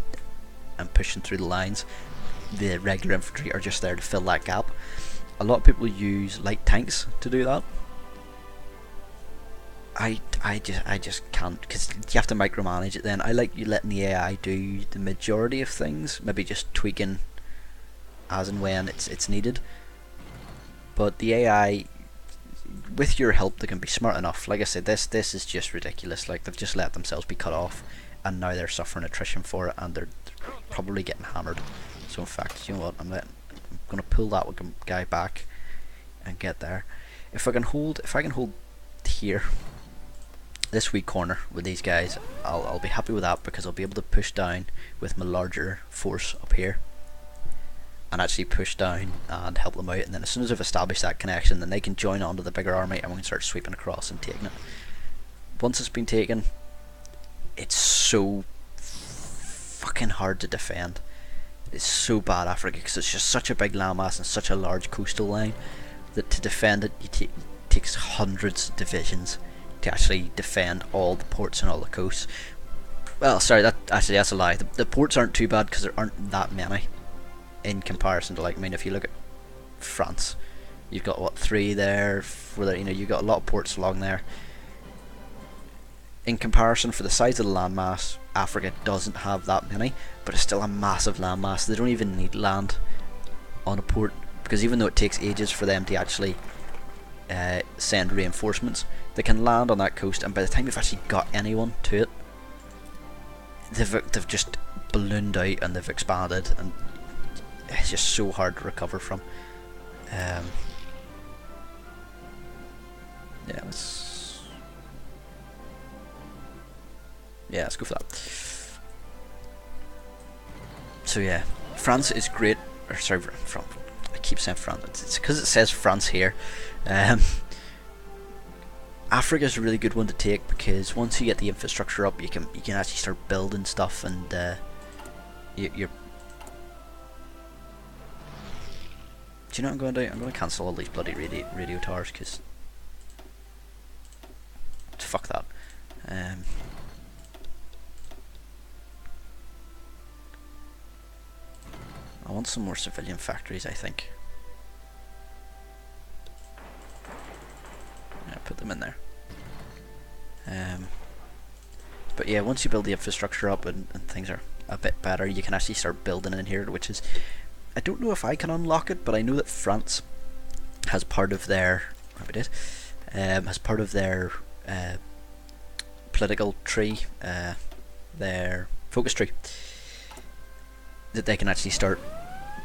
pushing through the lines. The regular infantry are just there to fill that gap. A lot of people use light tanks to do that. I just can't, because you have to micromanage it then. I like you letting the AI do the majority of things, maybe just tweaking as and when it's needed. But the AI with your help, they can be smart enough. Like I said, this is just ridiculous. Like, they've just let themselves be cut off, and now they're suffering attrition for it, and they're probably getting hammered. So in fact, you know what? I'm gonna pull that guy back and get there. If I can hold here, this weak corner with these guys, I'll be happy with that, because I'll be able to push down with my larger force up here and actually push down and help them out. And then as soon as I've established that connection, then they can join onto the bigger army, and we can start sweeping across and taking it. Once it's been taken, it's so fucking hard to defend. It's so bad, Africa, because it's just such a big landmass and such a large coastal line that to defend it, it takes hundreds of divisions to actually defend all the ports and all the coasts. Well, sorry, that's a lie. The ports aren't too bad because there aren't that many in comparison to, like, I mean, if you look at France, you've got what, 3 there, you've got a lot of ports along there. In comparison, for the size of the landmass, Africa doesn't have that many, but it's still a massive landmass. They don't even need land on a port, because even though it takes ages for them to actually send reinforcements, they can land on that coast, and by the time you've actually got anyone to it, they've just ballooned out and they've expanded, and it's just so hard to recover from. Yeah, let's go for that. So yeah, France is great. Or sorry, I keep saying France. It's because it says France here. Africa is a really good one to take, because once you get the infrastructure up, you can actually start building stuff, and you're. Do you know what I'm going to do? I'm going to cancel all these bloody radio towers, because fuck that. I want some more civilian factories, I think. Yeah, put them in there. But yeah, once you build the infrastructure up and things are a bit better, you can actually start building in here, which is, I don't know if I can unlock it, but I know that France has part of their, has part of their political tree, their focus tree, that they can actually start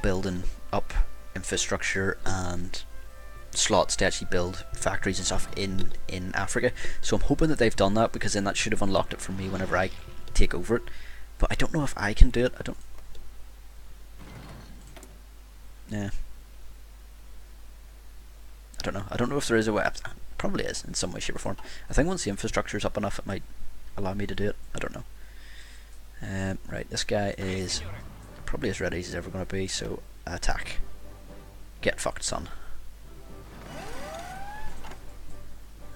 building up infrastructure and slots to actually build factories and stuff in Africa. So I'm hoping that they've done that, because then that should have unlocked it for me whenever I take over it. But I don't know if I can do it. Yeah. I don't know. I don't know if there is a way. Probably is in some way, shape or form. I think once the infrastructure is up enough, it might allow me to do it. I don't know. Right, this guy is probably as ready as he's ever going to be, so attack. Get fucked, son.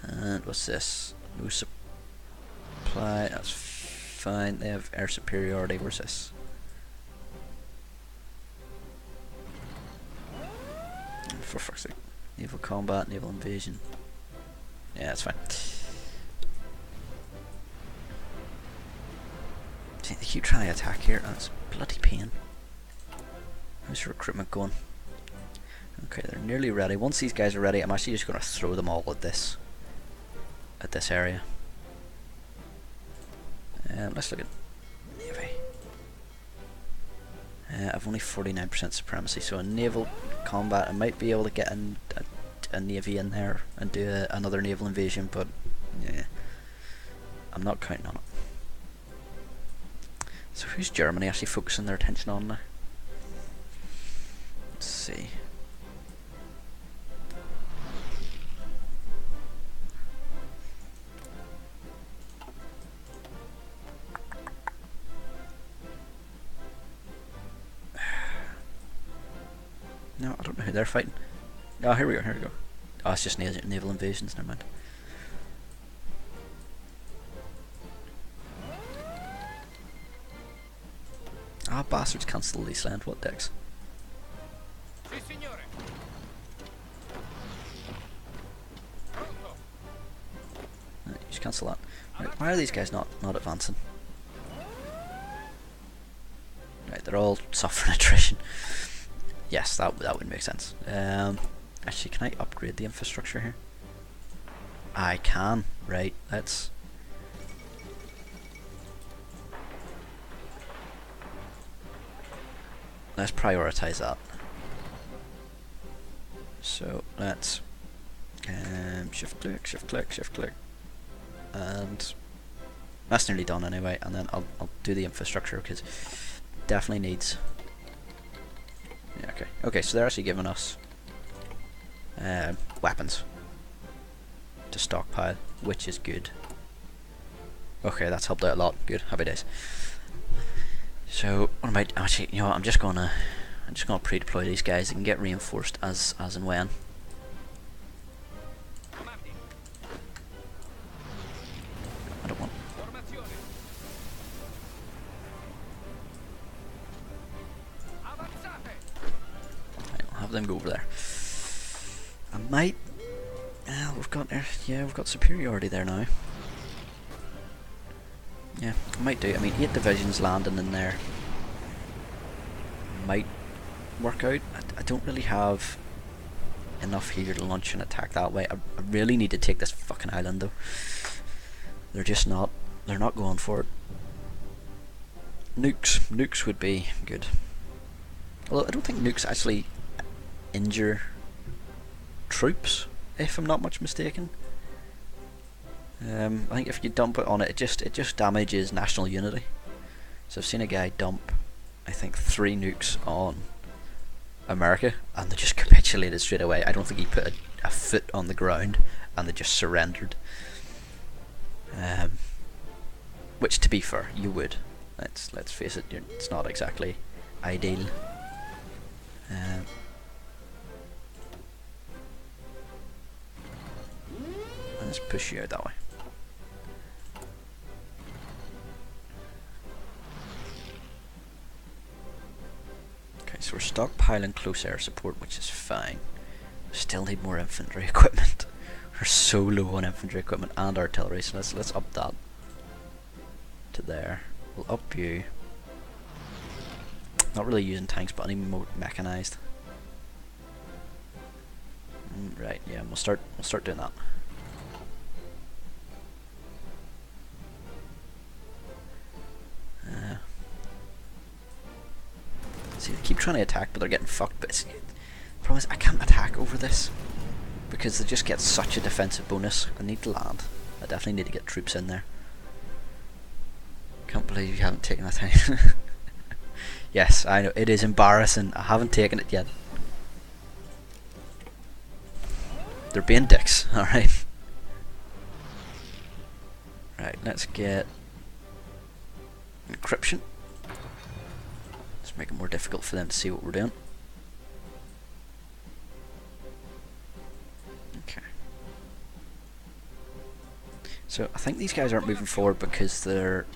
And what's this? No supply, that's fine. They have air superiority. Where's this? For fuck's sake. Naval combat, naval invasion. Yeah, that's fine. See, they keep trying to attack here. That's a bloody pain. How's recruitment going? Okay, they're nearly ready. Once these guys are ready, I'm actually just going to throw them all at this area. Let's look at Navy. I've only 49% supremacy, so in naval combat I might be able to get a navy in there and do another naval invasion, but yeah, I'm not counting on it. So who's Germany actually focusing their attention on now? Let's see. No, I don't know who they're fighting. Oh, here we go. Oh, it's just naval invasions, never mind. Ah, bastards cancelled Eastland, what dicks. Right, you should cancel that. Right, why are these guys not advancing? Right, they're all suffering attrition. Yes, that would make sense. Actually, can I upgrade the infrastructure here? I can. Right, let's prioritize that. So let's shift click, and that's nearly done anyway. And then I'll do the infrastructure because definitely needs. Yeah, okay. So they're actually giving us weapons to stockpile, which is good. Okay, that's helped out a lot. Good, happy days. So what about actually? You know what, I'm just gonna pre-deploy these guys and get reinforced as and when. I don't want. I'll have them go over there. I might. We've got superiority there now. Yeah, I might do. I mean, 8 divisions landing in there might work out. I don't really have enough here to launch an attack that way. I really need to take this fucking island though. They're just not. They're not going for it. Nukes would be good. Although I don't think nukes actually injure troops, if I'm not much mistaken. I think if you dump it on it, it just damages national unity. So I've seen a guy dump, I think, 3 nukes on America, and they just capitulated straight away. I don't think he put a foot on the ground, and they just surrendered. Which, to be fair, you would. Let's face it, it's not exactly ideal. Let's push you out that way. Okay, so we're stockpiling close air support, which is fine. We still need more infantry equipment. We're so low on infantry equipment and artillery, so let's up that to there. We'll up you. Not really using tanks, but any more mechanized. Right, yeah, we'll start doing that. See, they keep trying to attack, but they're getting fucked. But the problem is, I can't attack over this because they just get such a defensive bonus. I need to land. I definitely need to get troops in there. Can't believe you haven't taken that time. Yes, I know, it is embarrassing. I haven't taken it yet. They're being dicks, alright. Right, let's get encryption. Let's make it more difficult for them to see what we're doing. Okay. So I think these guys aren't moving forward because their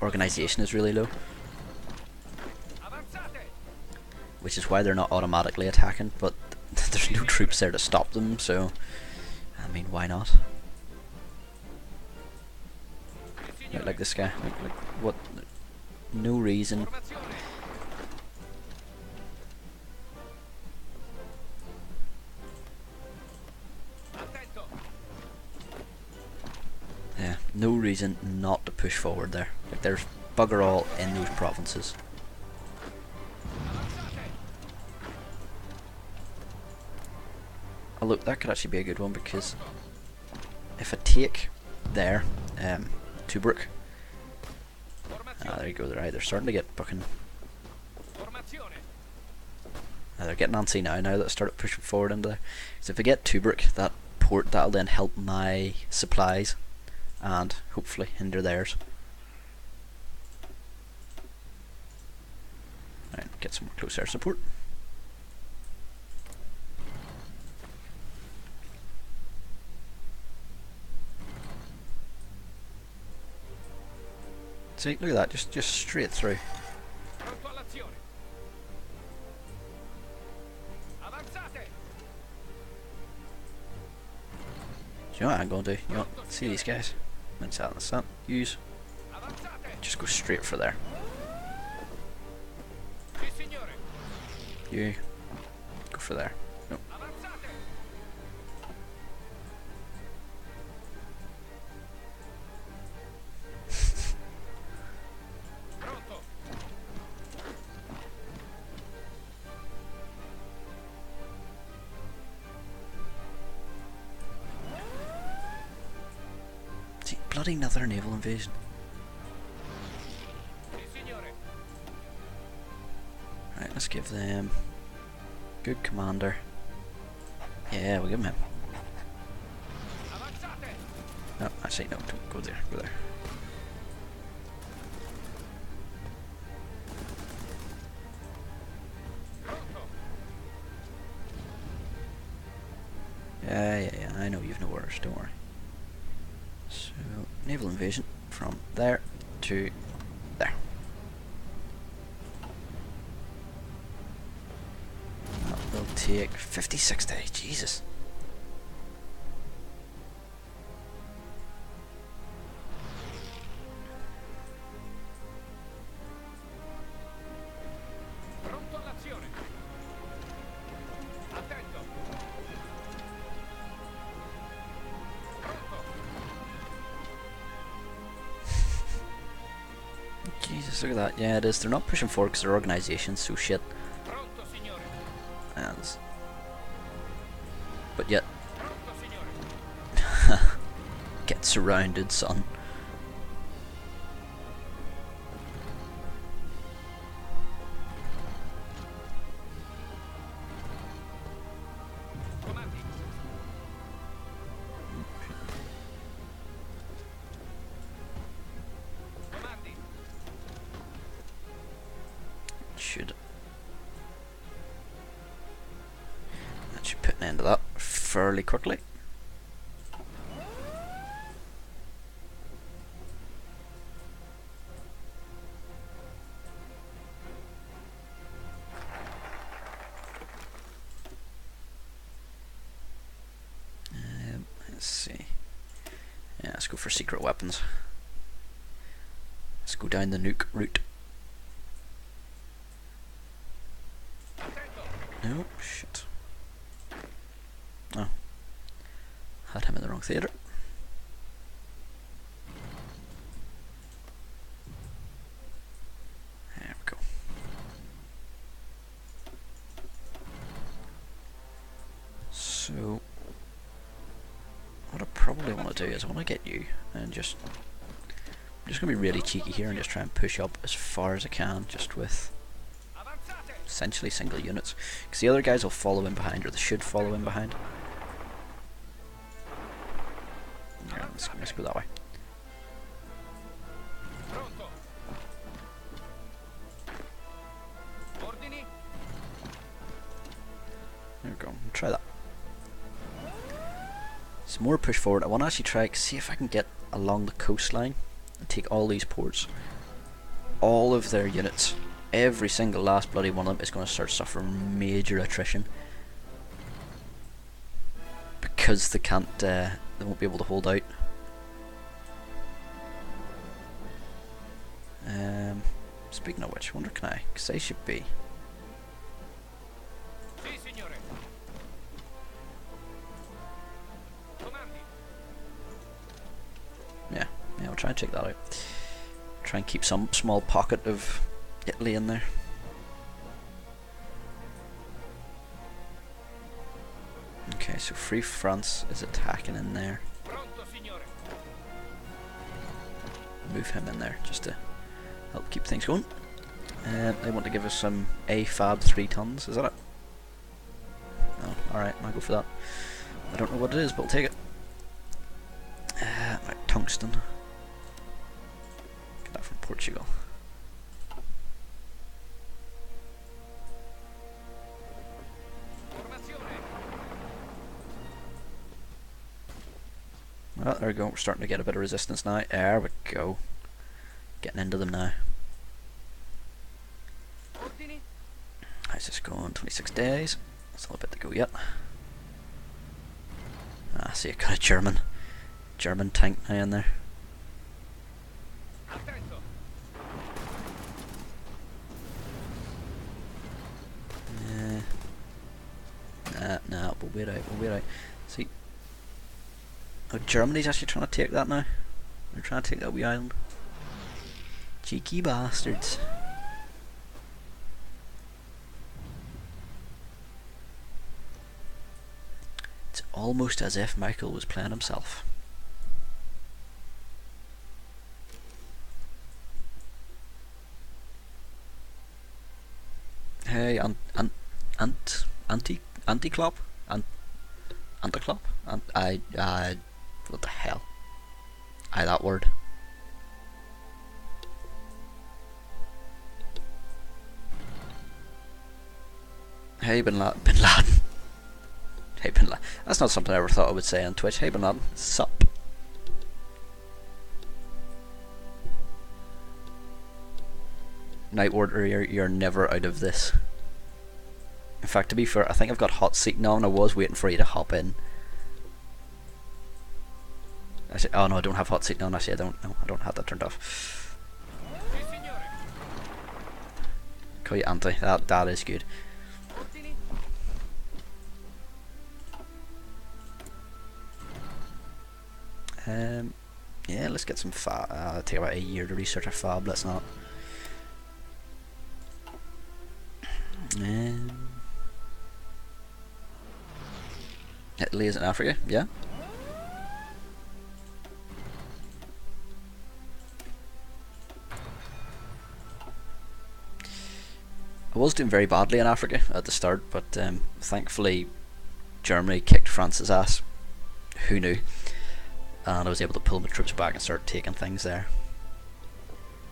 organisation is really low, which is why they're not automatically attacking, but there's no troops there to stop them, so I mean, why not? Like this guy, like what? No reason. Yeah, no reason not to push forward there. Like, there's bugger all in those provinces. Oh, look, that could actually be a good one, because if I take there, Tobruk, there you go, they're starting to get fucking... they're getting antsy now that I started pushing forward into there. So if I get Tobruk, that port, that'll then help my supplies and hopefully hinder theirs. Right, get some more close air support. See, look at that, just straight through. Do you know what I'm going to do? You know what? See these guys? Mince out in the sun. Use. Just go straight for there. You. Go for there. No. bloody another naval invasion. Right, let's give them good commander. Yeah, we'll give him him. No, actually no, don't go there, go there. Yeah, I know you've no orders, don't worry. So, naval invasion from there to there. That will take 56 days, Jesus. Jesus, look at that. Yeah, it is. They're not pushing forward because their organisation's so shit. And but yet, get surrounded, son. That should put an end to that fairly quickly. Let's see. Yeah, let's go for secret weapons. Let's go down the nuke route. No, shit. Oh. Had him in the wrong theatre. There we go. So, what I probably want to do is I want to get you and just... I'm just going to be really cheeky here and just try and push up as far as I can, just with essentially single units, because the other guys will follow in behind, or they should follow in behind. Yeah, let's go that way. There we go, try that. Some more push forward. I want to actually try, see if I can get along the coastline and take all these ports. All of their units, every single last bloody one of them is going to start suffering major attrition because they can't, they won't be able to hold out. Speaking of which, I wonder can I, because they should be. Yeah, we'll try and check that out. Try and keep some small pocket of Italy in there. Okay, so Free France is attacking in there. Move him in there just to help keep things going. They want to give us some AFAB 3 tons, is that it? No, alright, I'll go for that. I don't know what it is, but I'll take it. Right, tungsten. Get that from Portugal. Well, there we go, we're starting to get a bit of resistance now. There we go. Getting into them now. How's this going? 26 days. Still a bit to go yet. Ah, see, I got a German tank now in there. Nah, we'll wait out. See, oh, Germany's actually trying to take that now. They're trying to take that wee island. Cheeky bastards. It's almost as if Michael was playing himself. Anti-clop? Anti-clop? What the hell? That word. Hey Bin Laden. Hey Bin Laden. That's not something I ever thought I would say on Twitch. Hey Bin Laden. Sup. Night Warrior, you're never out of this. In fact, to be fair, I think I've got hot seat now and I was waiting for you to hop in. Actually, oh no, I don't have hot seat now. Actually, I don't have that turned off. Call you Auntie. That is good. Yeah, let's get some fab. Take about a year to research a fab. Let's not. Italy is in Africa. Yeah. I was doing very badly in Africa at the start, but thankfully Germany kicked France's ass. Who knew? And I was able to pull my troops back and start taking things there,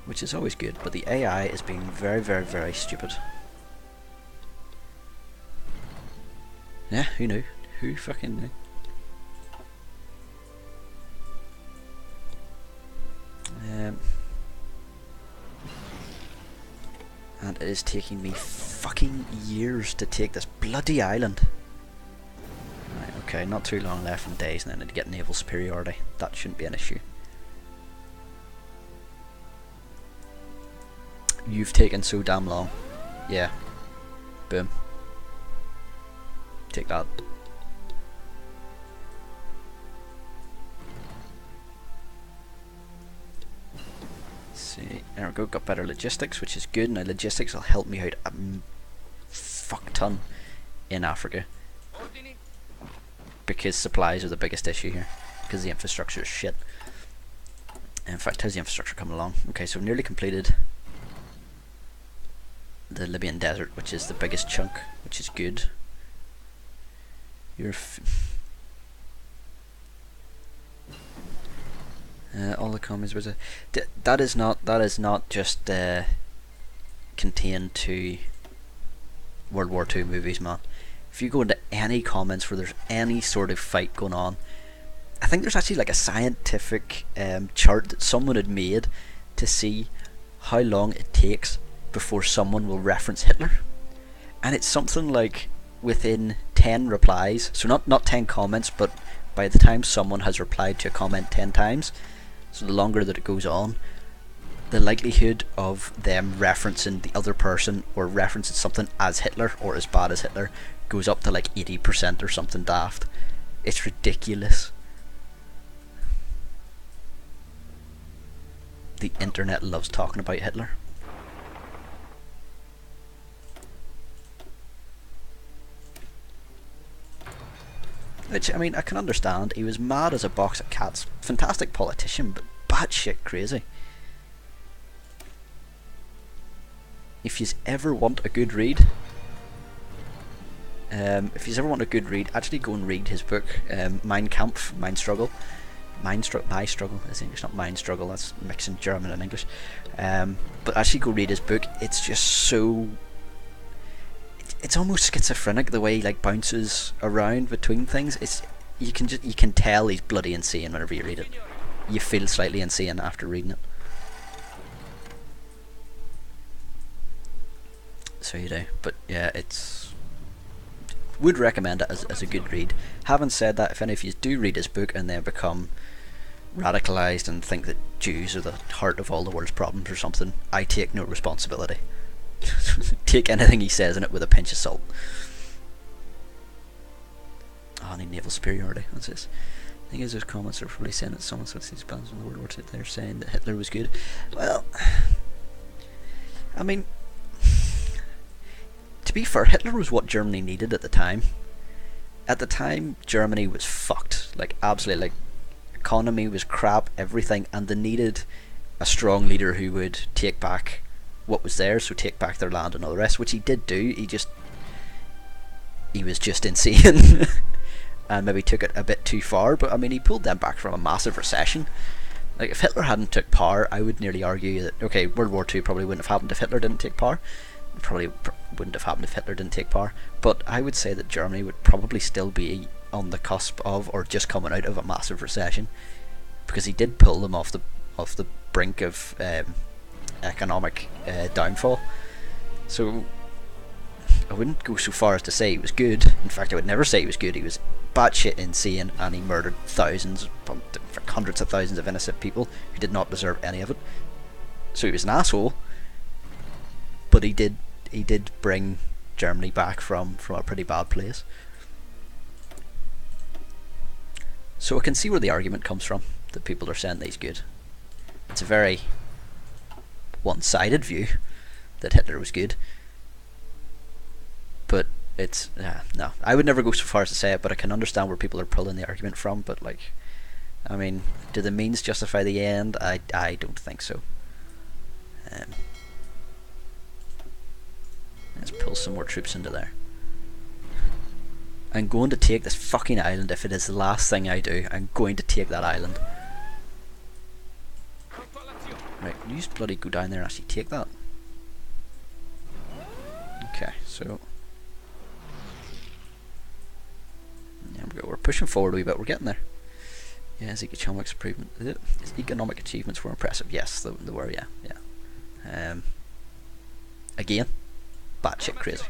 which is always good. But the AI is being very, very, very stupid. Yeah, who knew? Who fucking knew? And it is taking me fucking years to take this bloody island. Right, okay, not too long left in days and then to get naval superiority. That shouldn't be an issue. You've taken so damn long. Yeah. Boom. Take that. See, there we go, got better logistics, which is good. Now logistics will help me out a fuck ton in Africa, because supplies are the biggest issue here, because the infrastructure is shit. In fact, how's the infrastructure coming along? Okay, so nearly completed the Libyan desert, which is the biggest chunk, which is good. You're all the comments was that is not just contained to World War II movies, man. If you go into any comments where there's any sort of fight going on, I think there's actually like a scientific chart that someone had made to see how long it takes before someone will reference Hitler, and it's something like within 10 replies, so not 10 comments, but by the time someone has replied to a comment 10 times, so the longer that it goes on, the likelihood of them referencing the other person or referencing something as Hitler or as bad as Hitler goes up to like 80% or something daft. It's ridiculous. The internet loves talking about Hitler. Which, I mean, I can understand. He was mad as a box of cats. Fantastic politician, but batshit crazy. If you ever want a good read, actually go and read his book, Mein Kampf, My Struggle is English, not Mind Struggle, that's mixing German and English. But actually go read his book. It's just so... It's almost schizophrenic the way he like bounces around between things. You can tell he's bloody insane whenever you read it. You feel slightly insane after reading it. So you do. But yeah, would recommend it as a good read. Having said that, if any of you do read his book and then become radicalised and think that Jews are the heart of all the world's problems or something, I take no responsibility. Take anything he says in it with a pinch of salt. Oh, I need naval superiority. What's this? I think those comments are probably saying that someone said these plans in the World War II. They're saying that Hitler was good. Well, I mean, to be fair, Hitler was what Germany needed at the time. At the time, Germany was fucked. Like, absolutely, like, economy was crap, everything, and they needed a strong leader who would take back what was there, so take back their land and all the rest, which he did do. He he was just insane and maybe took it a bit too far. But I mean, he pulled them back from a massive recession. Like, if Hitler hadn't took power, I would nearly argue that, okay, World War II probably wouldn't have happened if Hitler didn't take power. It probably wouldn't have happened if Hitler didn't take power. But I would say that Germany would probably still be on the cusp of, or just coming out of, a massive recession, because he did pull them off the brink of economic downfall. So I wouldn't go so far as to say he was good. In fact, I would never say he was good. He was batshit insane, and he murdered thousands, hundreds of thousands of innocent people who did not deserve any of it. So he was an asshole, but he did bring Germany back from a pretty bad place. So I can see where the argument comes from, that people are saying that he's good. It's a very one-sided view that Hitler was good, but it's no, I would never go so far as to say it, but I can understand where people are pulling the argument from. But, like, I mean, do the means justify the end? I don't think so. Let's pull some more troops into there. I'm going to take this fucking island. If it is the last thing I do, I'm going to take that island. Right, you just bloody go down there and actually take that. Okay, so there we go. We're pushing forward a wee bit. We're getting there. Yeah, his economic achievements were impressive. Yes, they were. Yeah. Again, batshit crazy.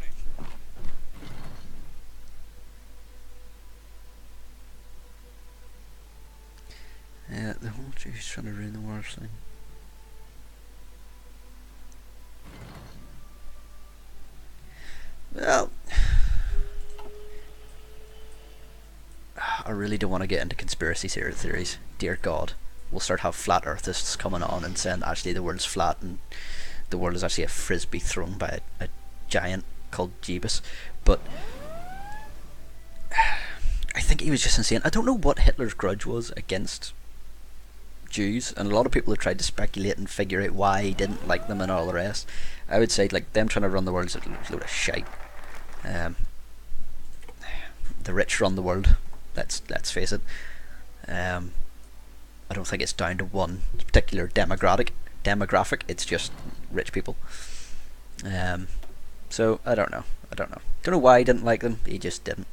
The whole Jews trying to ruin the world thing. Well, I really don't want to get into conspiracy theories. Dear God, we'll start have flat earthists coming on and saying actually the world's flat and the world is actually a frisbee thrown by a giant called Jeebus. But I think he was just insane. I don't know what Hitler's grudge was against Jews, and a lot of people have tried to speculate and figure out why he didn't like them and all the rest. I would say, like, them trying to run the world is a load of shite. The rich run the world. Let's face it. I don't think it's down to one particular demographic. It's just rich people. So I don't know. Don't know why he didn't like them. He just didn't.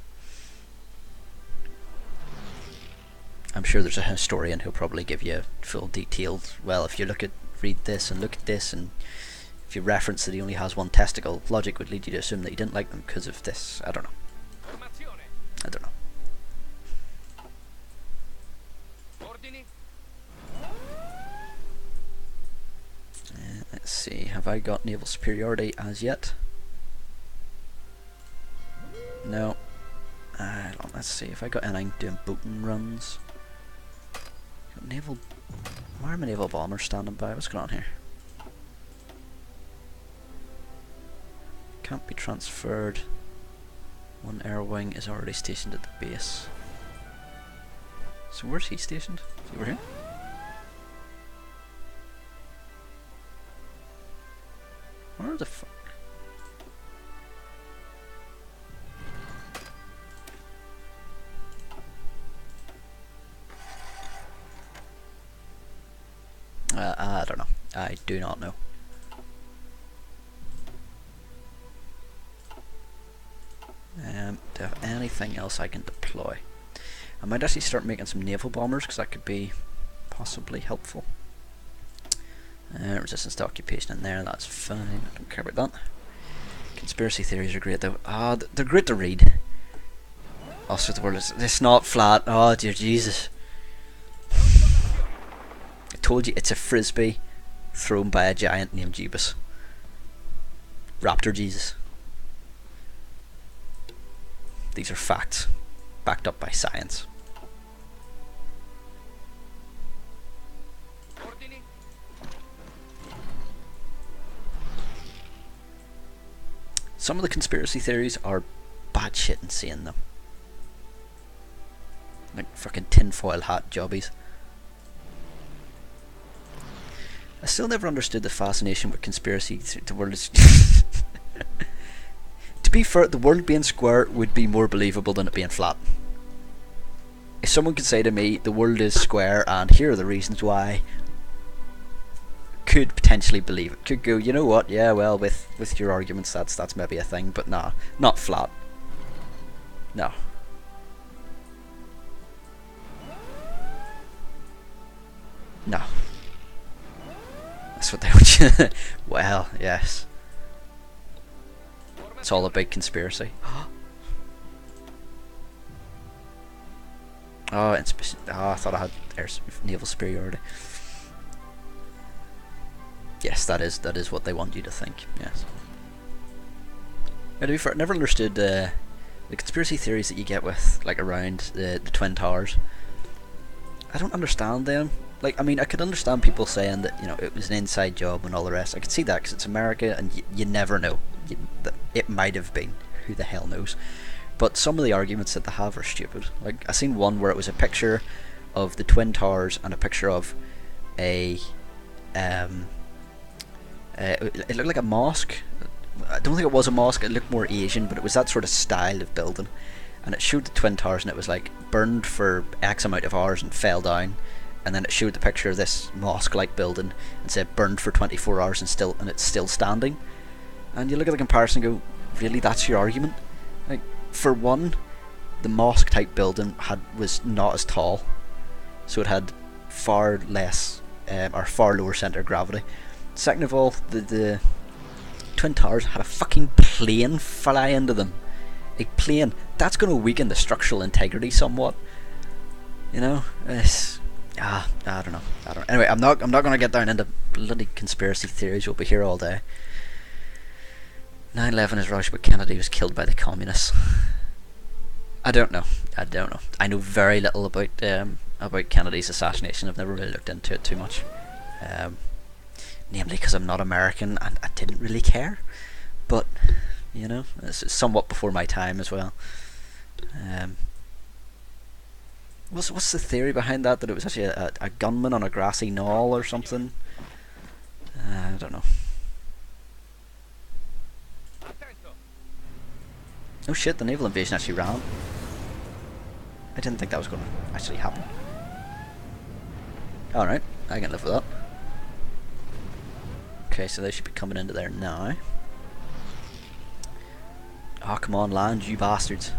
I'm sure there's a historian who'll probably give you full detailed. Well, if you read this and look at this, and if you reference that he only has one testicle, logic would lead you to assume that he didn't like them because of this. I don't know. Let's see, have I got naval superiority as yet? No. Let's see if I got anything doing boating runs. Got naval. Why are my naval bombers standing by? What's going on here? Can't be transferred. One air wing is already stationed at the base. So where's he stationed? Is he over here? Where the fuck? I don't know. I do not know. Do I have anything else I can deploy? I might actually start making some naval bombers because that could be possibly helpful. Resistance to occupation in there, that's fine. I don't care about that. Conspiracy theories are great though. They're great to read. Also, the world it's not flat. Oh dear Jesus. I told you it's a frisbee thrown by a giant named Jeebus. Raptor Jesus. These are facts, backed up by science. Some of the conspiracy theories are batshit insane though. Like fucking tinfoil hat jobbies. I still never understood the fascination with conspiracy. The world is to be fair, the world being square would be more believable than it being flat. If someone could say to me, the world is square and here are the reasons why, could potentially believe it. Could go, you know what, yeah, well, with your arguments, that's maybe a thing, but nah, not flat. No. No. That's what they want you. Well, yes. It's all a big conspiracy. Oh, I thought I had naval superiority. Yes, that is what they want you to think. Yes. Now, to be fair, I never understood the conspiracy theories that you get with like around the Twin Towers. I don't understand them. Like, I mean, I could understand people saying that, you know, it was an inside job and all the rest. I could see that because it's America and you never know. It might have been. Who the hell knows? But some of the arguments that they have are stupid. Like, I seen one where it was a picture of the Twin Towers and a picture of a it looked like a mosque. I don't think it was a mosque, it looked more Asian, but it was that sort of style of building. And it showed the Twin Towers and it was like burned for X amount of hours and fell down. And then it showed the picture of this mosque-like building and said burned for 24 hours and it's still standing. And you look at the comparison and go, really, that's your argument? Like, for one, the mosque-type building was not as tall, so it had far less or far lower centre of gravity. Second of all, the Twin Towers had a fucking plane fly into them. A plane. That's going to weaken the structural integrity somewhat. You know, I don't know. Anyway, I'm not going to get down into bloody conspiracy theories. We'll be here all day. 9/11 is rubbish, but Kennedy was killed by the communists. I don't know. I know very little about Kennedy's assassination. I've never really looked into it too much. Namely because I'm not American and I didn't really care. But, you know, it's somewhat before my time as well. What's the theory behind that? That it was actually a gunman on a grassy knoll or something? I don't know. Oh shit, the naval invasion actually ran. I didn't think that was going to actually happen. Alright, I can live with that. Okay, so they should be coming into there now. Oh, come on, land, you bastards.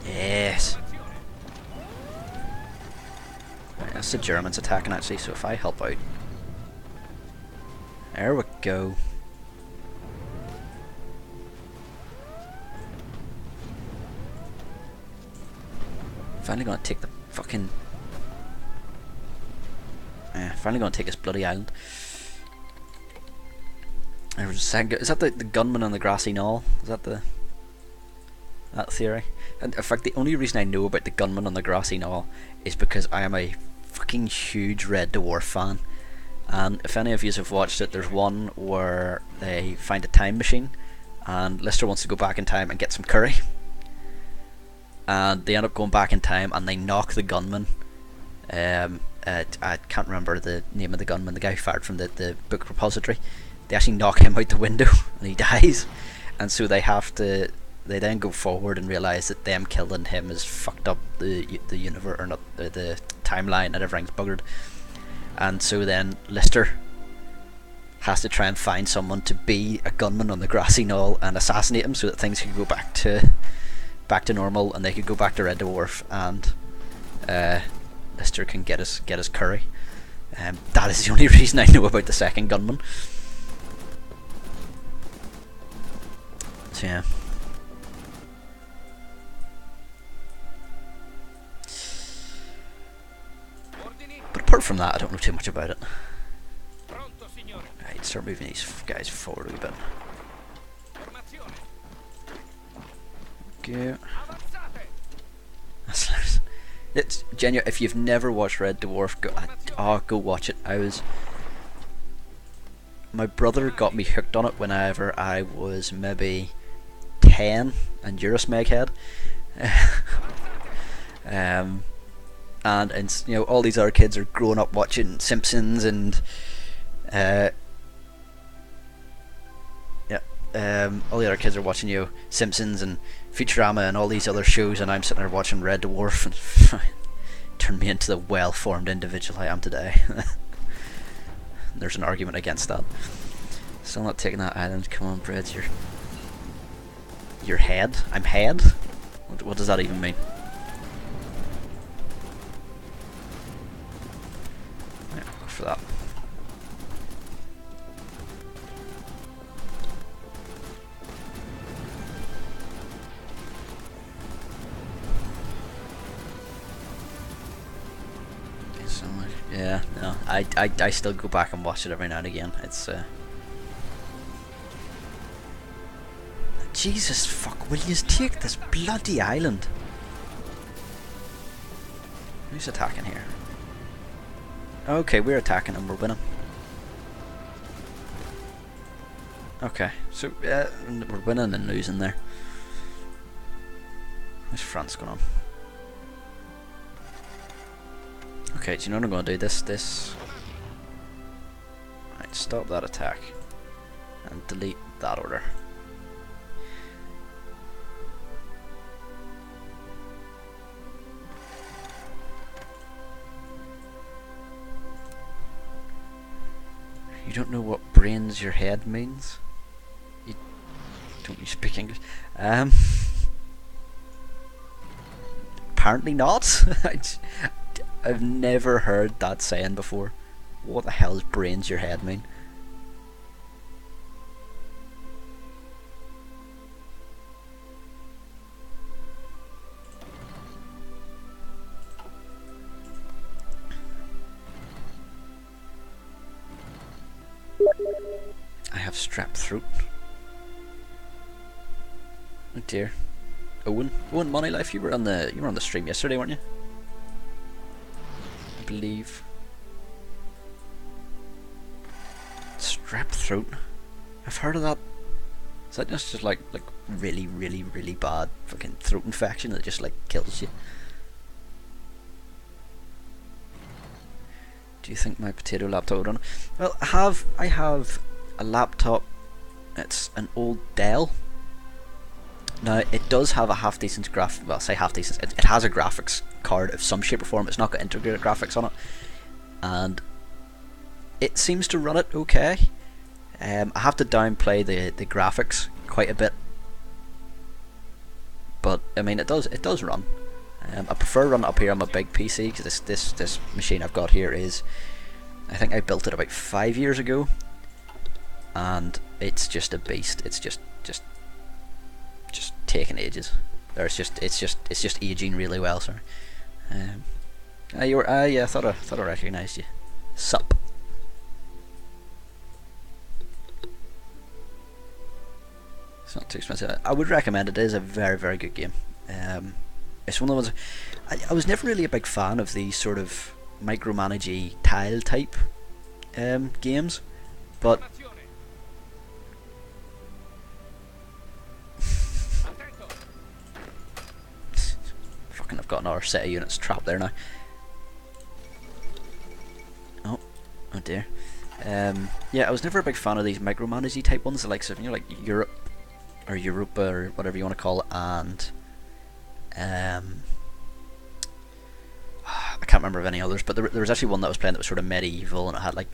Yes. Right, that's the Germans attacking actually, so if I help out. There we go. Finally gonna take the fucking... finally gonna take this bloody island. There was a second... Is that the gunman on the grassy knoll? Is that that theory? And in fact, the only reason I know about the gunman on the grassy knoll is because I am a fucking huge Red Dwarf fan. And if any of you have watched it, there's one where they find a time machine and Lister wants to go back in time and get some curry. And they end up going back in time and they knock the gunman. I can't remember the name of the gunman, the guy who fired from the book repository. They actually knock him out the window and he dies. And so they then go forward and realise that them killing him has fucked up the universe, or not the timeline, and everything's buggered. And so then Lister has to try and find someone to be a gunman on the grassy knoll and assassinate him so that things could go back to normal and they could go back to Red Dwarf and Lister can get his curry. That is the only reason I know about the second gunman. So yeah. But apart from that, I don't know too much about it. Right, start moving these guys forward a wee bit. Go. It's genuine. If you've never watched Red Dwarf, go watch it. My brother got me hooked on it whenever I was maybe 10, and you're a smeghead. And you know, all these other kids are growing up watching Simpsons and yeah, all the other kids are watching, Simpsons and Futurama and all these other shows, and I'm sitting there watching Red Dwarf, and turned me into the well-formed individual I am today. There's an argument against that. Still not taking that island. Come on, Breds, your head. I'm head. What does that even mean? Yeah, go for that. Yeah, no, I still go back and watch it every now and again. It's Jesus fuck, will you take this bloody island? Who's attacking here? Okay, we're attacking and we're winning. Okay, so we're winning and losing there. Where's France going on? Okay, do you know what I'm going to do? This. Right, stop that attack. And delete that order. You don't know what brains your head means? Don't you speak English? Apparently not. I've never heard that saying before. What the hell does brains your head mean? I have strep throat. Oh dear. Owen Money Life, you were on the stream yesterday, weren't you? I believe. Strep throat. I've heard of that. Is that just like really really bad fucking throat infection that just like kills you? Do you think my potato laptop would run? Well, I have a laptop. It's an old Dell. Now it does have a half decent well, say half decent. It has a graphics card of some shape or form. It's not got integrated graphics on it, and it seems to run it okay. I have to downplay the graphics quite a bit, but I mean it does run. I prefer running it up here on my big PC because this machine I've got here is, I think I built it about 5 years ago, and it's just a beast. It's just taking ages. Or it's just aging really well. Sorry. Yeah, I thought I recognised you. Sup. It's not too expensive. I would recommend it. It is a very very good game. It's one of the ones I was never really a big fan of these sort of micromanagey tile type games, but fucking I've got another set of units trapped there now. Oh dear. Yeah, I was never a big fan of these micromanagey type ones, like like Europe or Europa or whatever you want to call it, and I can't remember of any others, but there was actually one that I was playing that was sort of medieval, and it had like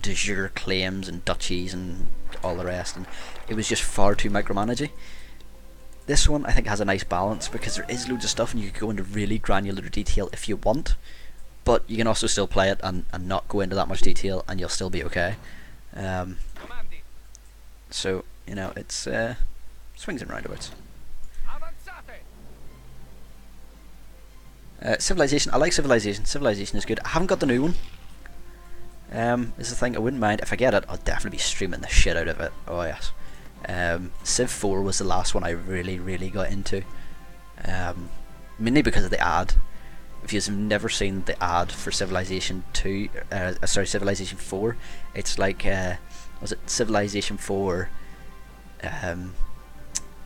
de jure claims and duchies and all the rest, and it was just far too micromanagey. This one I think has a nice balance because there is loads of stuff and you can go into really granular detail if you want, but you can also still play it and not go into that much detail and you'll still be okay. So, you know, it's swings and roundabouts. Civilization, I like Civilization. Civilization is good. I haven't got the new one. Is the thing. I wouldn't mind if I get it. I'll definitely be streaming the shit out of it. Oh yes. Civ 4 was the last one I really got into. Mainly because of the ad. If you've never seen the ad for Civilization 2, Civilization 4, it's like was it Civilization 4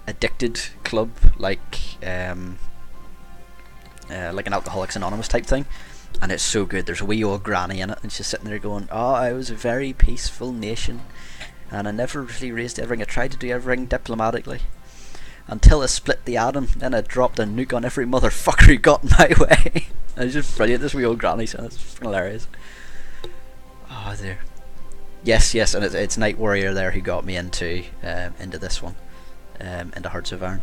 addicted club, like an Alcoholics Anonymous type thing, and it's so good. There's a wee old granny in it and she's sitting there going, "Oh, I was a very peaceful nation and I never really raised everything. I tried to do everything diplomatically until I split the atom. Then I dropped a nuke on every motherfucker who got in my way. It was just brilliant. This wee old granny son. It's hilarious. Oh dear. Yes, yes, and it's Night Warrior there who got me into this one, into Hearts of Iron.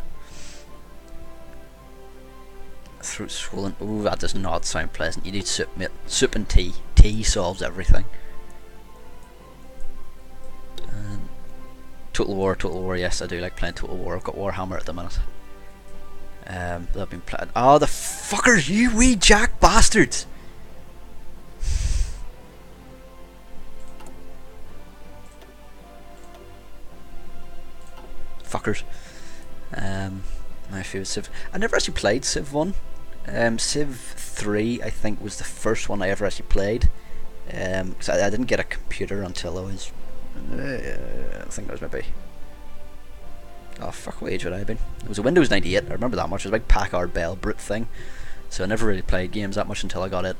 Throat swollen. Ooh, that does not sound pleasant. You need soup, mate. Soup and tea. Tea solves everything. Total War. Yes, I do like playing Total War. I've got Warhammer at the minute. They've been playing. Oh, the fuckers! You wee jack bastards! Fuckers. My favourite Civ. I never actually played Civ 1. Civ 3, I think, was the first one I ever actually played. Because I didn't get a computer until I was. I think that was maybe. Oh, fuck, what age would I have been? It was a Windows 98, I remember that much. It was a big Packard Bell brute thing. So I never really played games that much until I got it.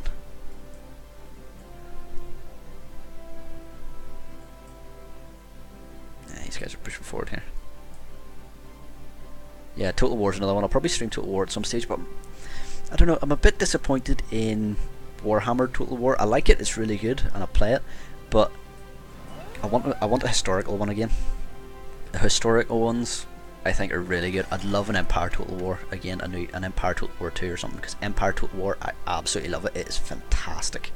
Yeah, these guys are pushing forward here. Yeah, Total War's another one. I'll probably stream Total War at some stage, but I don't know. I'm a bit disappointed in Warhammer Total War. I like it; it's really good, and I play it. But I want a historical one again. The historical ones, I think, are really good. I'd love an Empire Total War again, an Empire Total War 2 or something. Because Empire Total War, I absolutely love it. It is fantastic.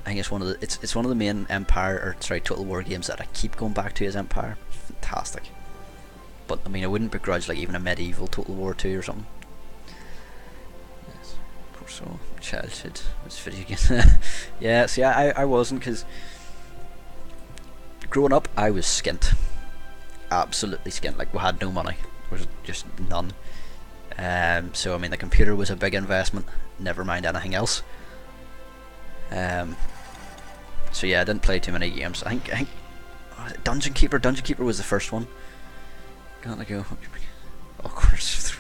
I think it's one one of the main Total War games that I keep going back to as Empire. Fantastic. But I mean, I wouldn't begrudge like even a medieval Total War 2 or something. Yes, poor soul, childhood was video game. Yeah, see, I wasn't, because growing up I was skint, absolutely skint. Like, we had no money, there was just none. So I mean, the computer was a big investment. Never mind anything else. So yeah, I didn't play too many games. I think Dungeon Keeper was the first one. Gotta go. Of course.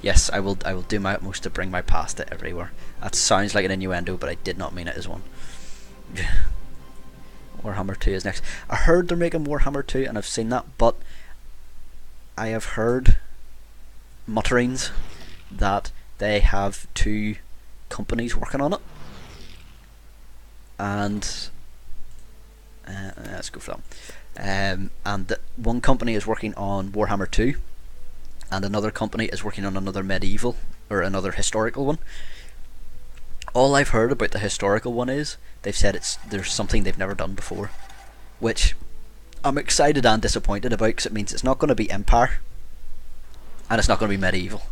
Yes, I will do my utmost to bring my pasta everywhere. That sounds like an innuendo, but I did not mean it as one. Warhammer 2 is next. I heard they're making Warhammer 2, and I've seen that, but I have heard mutterings that they have 2 companies working on it. And let's go for that. And that one company is working on Warhammer 2, and another company is working on another medieval or another historical one. All I've heard about the historical one is they've said there's something they've never done before, which I'm excited and disappointed about, because it means it's not going to be Empire and it's not going to be medieval,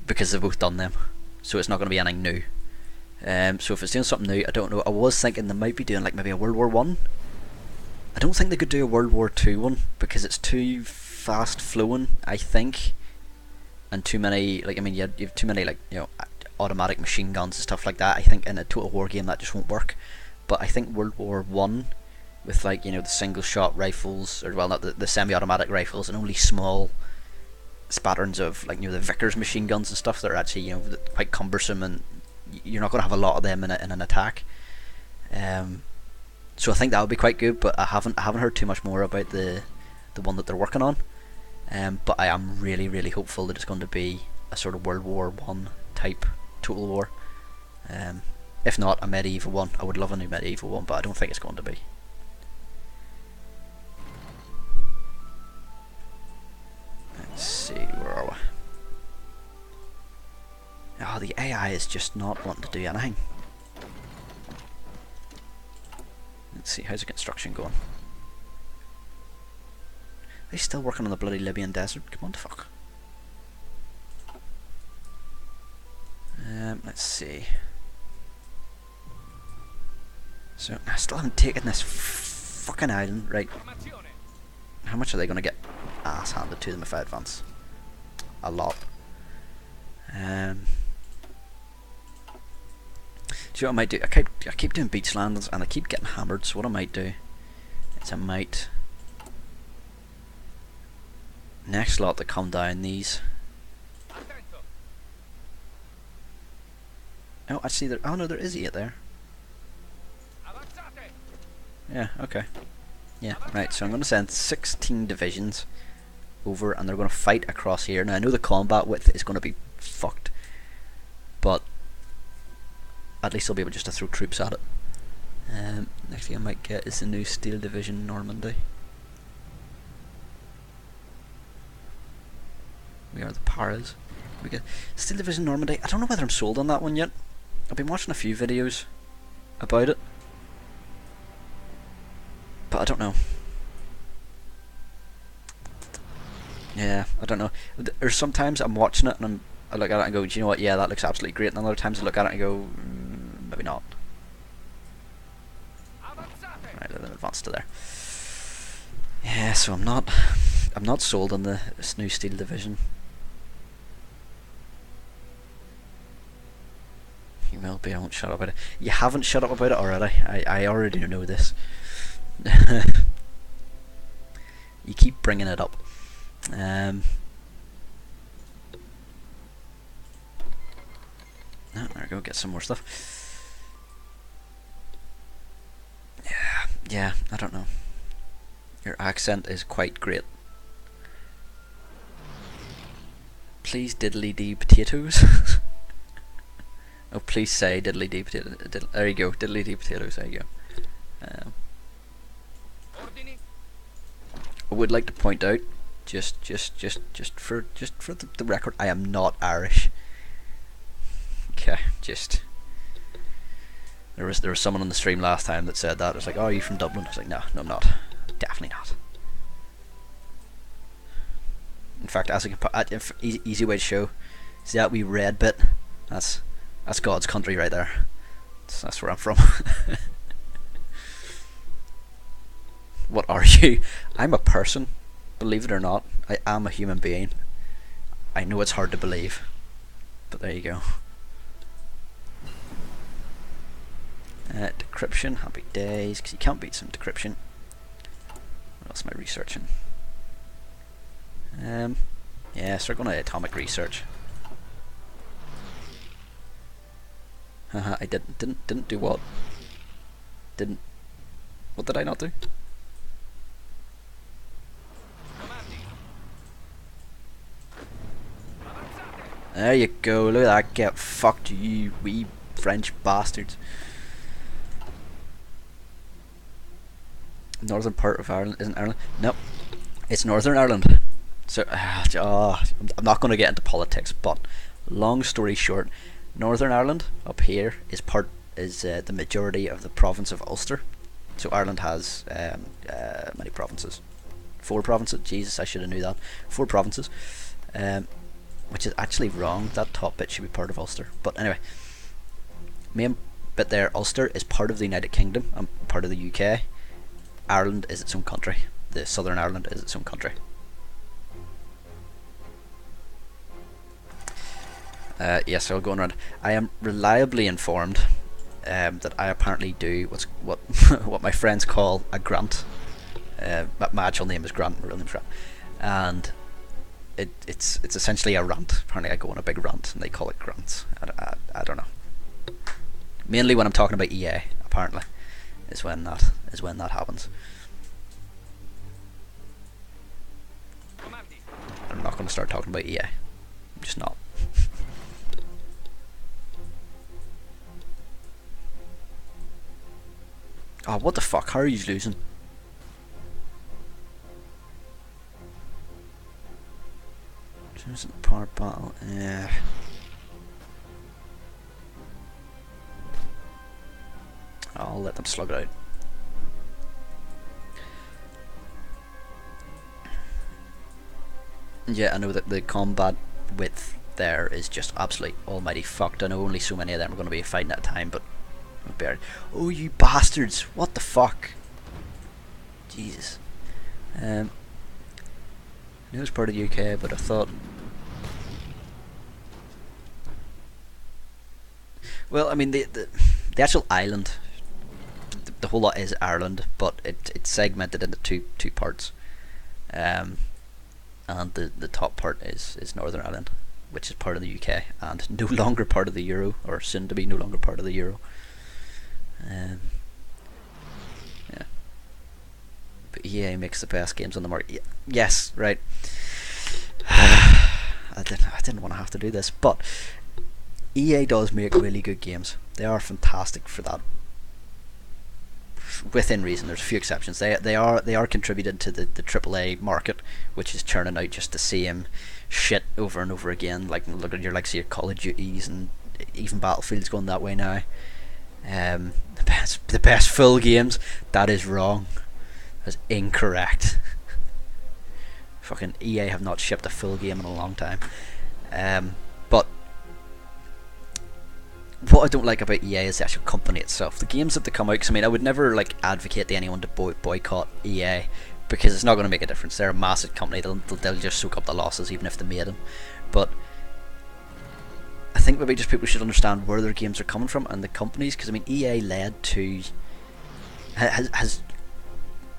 because they've both done them. So it's not going to be anything new. So if it's doing something new, I don't know. I was thinking they might be doing like maybe a World War 1. I don't think they could do a World War 2 one, because it's too fast flowing, I think, and too many, like, I mean, you have too many, like, you know, automatic machine guns and stuff like that. I think in a Total War game that just won't work. But I think World War 1 with, like, you know, the single shot rifles, or well, not the semi-automatic rifles, and only small spatterns of, like, you know, the Vickers machine guns and stuff that are actually, you know, quite cumbersome, and you're not going to have a lot of them in an attack. So I think that would be quite good, but I haven't heard too much more about the one that they're working on. But I am really, really hopeful that it's going to be a sort of World War 1 type Total War. If not a medieval one. I would love a new medieval one, but I don't think it's going to be. Let's see, where are we? Oh, the AI is just not wanting to do anything. Let's see, how's the construction going? Are they still working on the bloody Libyan desert? Come on, the fuck. Let's see. So, I still haven't taken this fucking island, right? How much are they going to get ass handed to them if I advance? A lot. Do you know what I might do? I keep doing beach landings and I keep getting hammered, so what I might do is I might next lot to come down these. Oh, actually, oh no, there is 8 there. Yeah, okay. Yeah, right, so I'm going to send 16 divisions over and they're going to fight across here. Now I know the combat width is going to be fucked, but at least I'll be able just to throw troops at it. Next thing I might get is the new Steel Division Normandy. We are the Paras. We get Steel Division Normandy. I don't know whether I'm sold on that one yet. I've been watching a few videos about it, but I don't know. Yeah, I don't know. There's sometimes I'm watching it and I look at it and go, do you know what? Yeah, that looks absolutely great. And other times I look at it and go, maybe not. Right, then advance to there. Yeah, so I'm not sold on this new Steel Division. You will be. I won't shut up about it. You haven't shut up about it already. I already know this. You keep bringing it up. No, there we go. Get some more stuff. Yeah. I don't know. Your accent is quite great. Please diddly dee potatoes. Oh, please say diddly dee potato. There you go. Diddly dee potatoes. There you go. I would like to point out, just for the record, I am not Irish. Okay, there was someone on the stream last time that said that. It's like, oh, are you from Dublin? I was like, no, I'm not. Definitely not. In fact, as easy way to show, see that wee red bit? That's God's country right there. That's where I'm from. What are you? I'm a person. Believe it or not, I am a human being. I know it's hard to believe, but there you go. Decryption, happy days, because you can't beat some decryption. What else am I researching? Yeah, so we're going to atomic research. Haha, I didn't do what? What did I not do? There you go, look at that, get fucked, you wee French bastards. Northern part of Ireland isn't Ireland? Nope, it's Northern Ireland. So, I'm not going to get into politics, but long story short, Northern Ireland up here is the majority of the province of Ulster. So Ireland has many provinces. 4 provinces. Jesus, I should have knew that. 4 provinces. Which is actually wrong. That top bit should be part of Ulster. But anyway, main bit there, Ulster is part of the United Kingdom and part of the UK. Ireland is its own country. The Southern Ireland is its own country. Yes, so going around. I am reliably informed that I apparently do what what my friends call a grant. My actual name is Grant. My real name is Grant, and it's essentially a rant. Apparently, I go on a big rant, and they call it grants. I don't know. Mainly when I'm talking about EA, apparently, is when that happens. I'm not going to start talking about EA. I'm just not. Oh, what the fuck? How are you losing? Choosing the power battle. Yeah. I'll let them slug it out. Yeah, I know that the combat width there is just absolutely almighty fucked. I know only so many of them are going to be fighting at a time, but oh, you bastards! What the fuck? Jesus. I knew it was part of the UK, but I thought. Well, I mean the actual island, the whole lot is Ireland, but it's segmented into two parts. And the top part is Northern Ireland, which is part of the UK and no longer part of the Euro, or soon to be no longer part of the Euro. Yeah. But EA makes the best games on the market. Yes, right. I didn't want to have to do this, but EA does make really good games. They are fantastic for that. Within reason, there's a few exceptions. They are contributing to the AAA market, which is churning out just the same shit over and over again. Like look at your like say Call of Duties and even Battlefield's going that way now. The best full games. That is wrong. That's incorrect. Fucking EA have not shipped a full game in a long time. But what I don't like about EA is the actual company itself. The games that they come out, because I mean, I would never like advocate to anyone to boycott EA because it's not going to make a difference. They're a massive company. They'll just soak up the losses even if they made them. But I think maybe just people should understand where their games are coming from and the companies, because I mean, EA led to has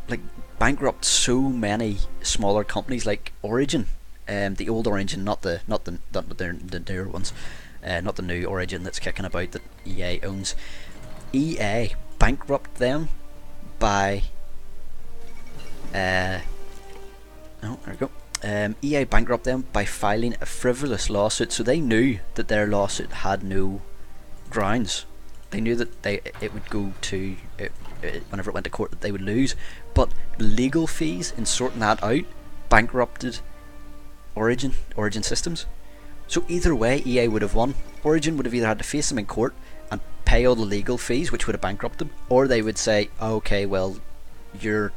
like bankrupt so many smaller companies like Origin, the old Origin, not the newer ones, not the new Origin that's kicking about that EA owns. EA bankrupt them by there we go. EA bankrupt them by filing a frivolous lawsuit. So they knew that their lawsuit had no grounds. They knew that it would go to whenever it went to court that they would lose, but legal fees in sorting that out bankrupted Origin Systems. So either way, EA would have won. Origin would have either had to face them in court and pay all the legal fees, which would have bankrupted them, or they would say, okay, well, you're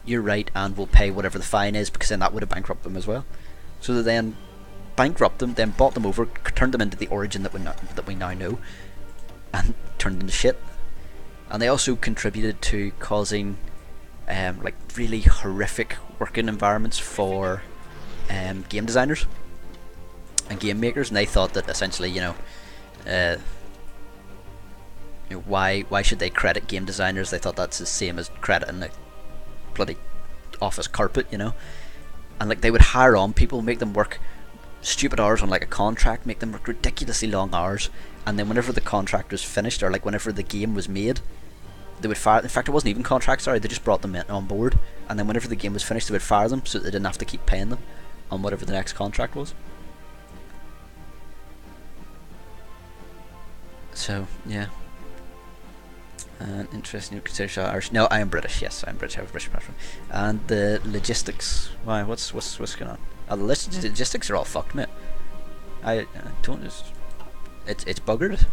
right, and we'll pay whatever the fine is, because then that would have bankrupted them as well. So they then bankrupt them, then bought them over, turned them into the Origin that we now know, and turned them to shit. And they also contributed to causing like really horrific working environments for game designers and game makers, and they thought that essentially, why should they credit game designers? They thought that's the same as crediting a bloody office carpet, and like they would hire on people, make them work stupid hours on like a contract, make them work ridiculously long hours, and then whenever the contract was finished, or like whenever the game was made, they would fire. In fact, it wasn't even contract, sorry, they just brought them in on board, and then whenever the game was finished, they would fire them so that they didn't have to keep paying them on whatever the next contract was. So yeah, interesting. You consider Irish? No, I am British. Yes, I'm British. I have a British passport. And the logistics. Why? What's going on? The logistics are all fucked, mate. I don't. It's buggered,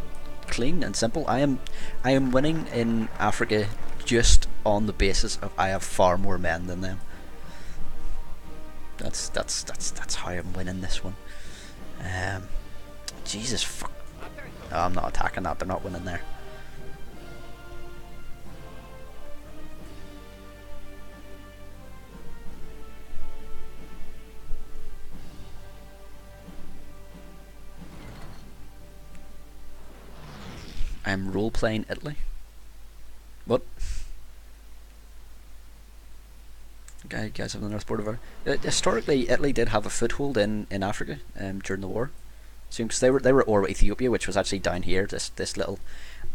clean and simple. I am winning in Africa just on the basis of I have far more men than them. That's how I'm winning this one. Jesus fuck. No, I'm not attacking that. They're not winning there. I'm role-playing Italy. What? Guys have the north border of historically, Italy did have a foothold in Africa during the war. Because they were at war with Ethiopia, which was actually down here, this little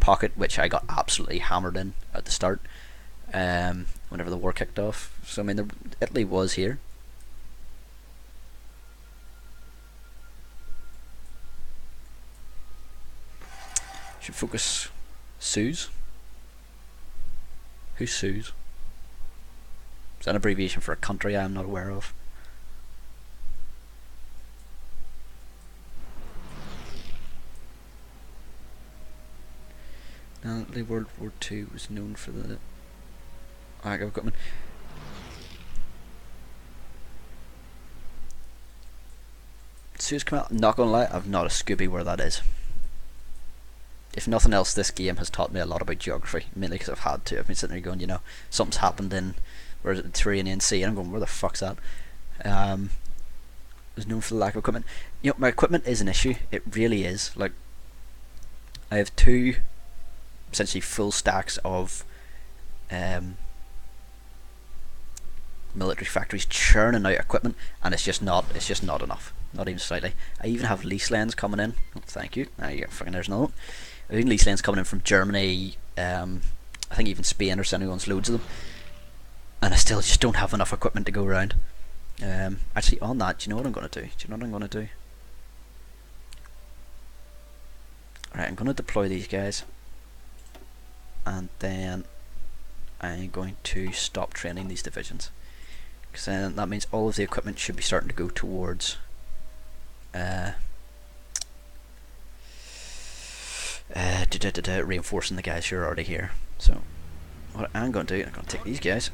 pocket, which I got absolutely hammered in at the start, whenever the war kicked off. So I mean, Italy was here. Should focus. Suez. Who's Suez? Is that an abbreviation for a country I am not aware of? Apparently World War II was known for the ag equipment. Suez Canal, not gonna lie, I've not a Scooby where that is. If nothing else, this game has taught me a lot about geography, mainly because I've had to. I've been sitting there going, something's happened in, where is it, the Tyrrhenian Sea, and I'm going, where the fuck's that? It was known for the lack of equipment. My equipment is an issue. It really is. Like, I have two essentially full stacks of military factories churning out equipment, and it's just not enough. Not even slightly. I even have lease lanes coming in. Oh, thank you. Fucking there's another one. I have lease lanes coming in from Germany. I think even Spain are sending us loads of them. and I still just don't have enough equipment to go around. Actually, on that, do you know what I'm gonna do? Do you know what I'm gonna do? Alright, I'm gonna deploy these guys, and then I'm going to stop training these divisions, because then that means all of the equipment should be starting to go towards reinforcing the guys who are already here. So what I'm going to do, I'm going to take these guys.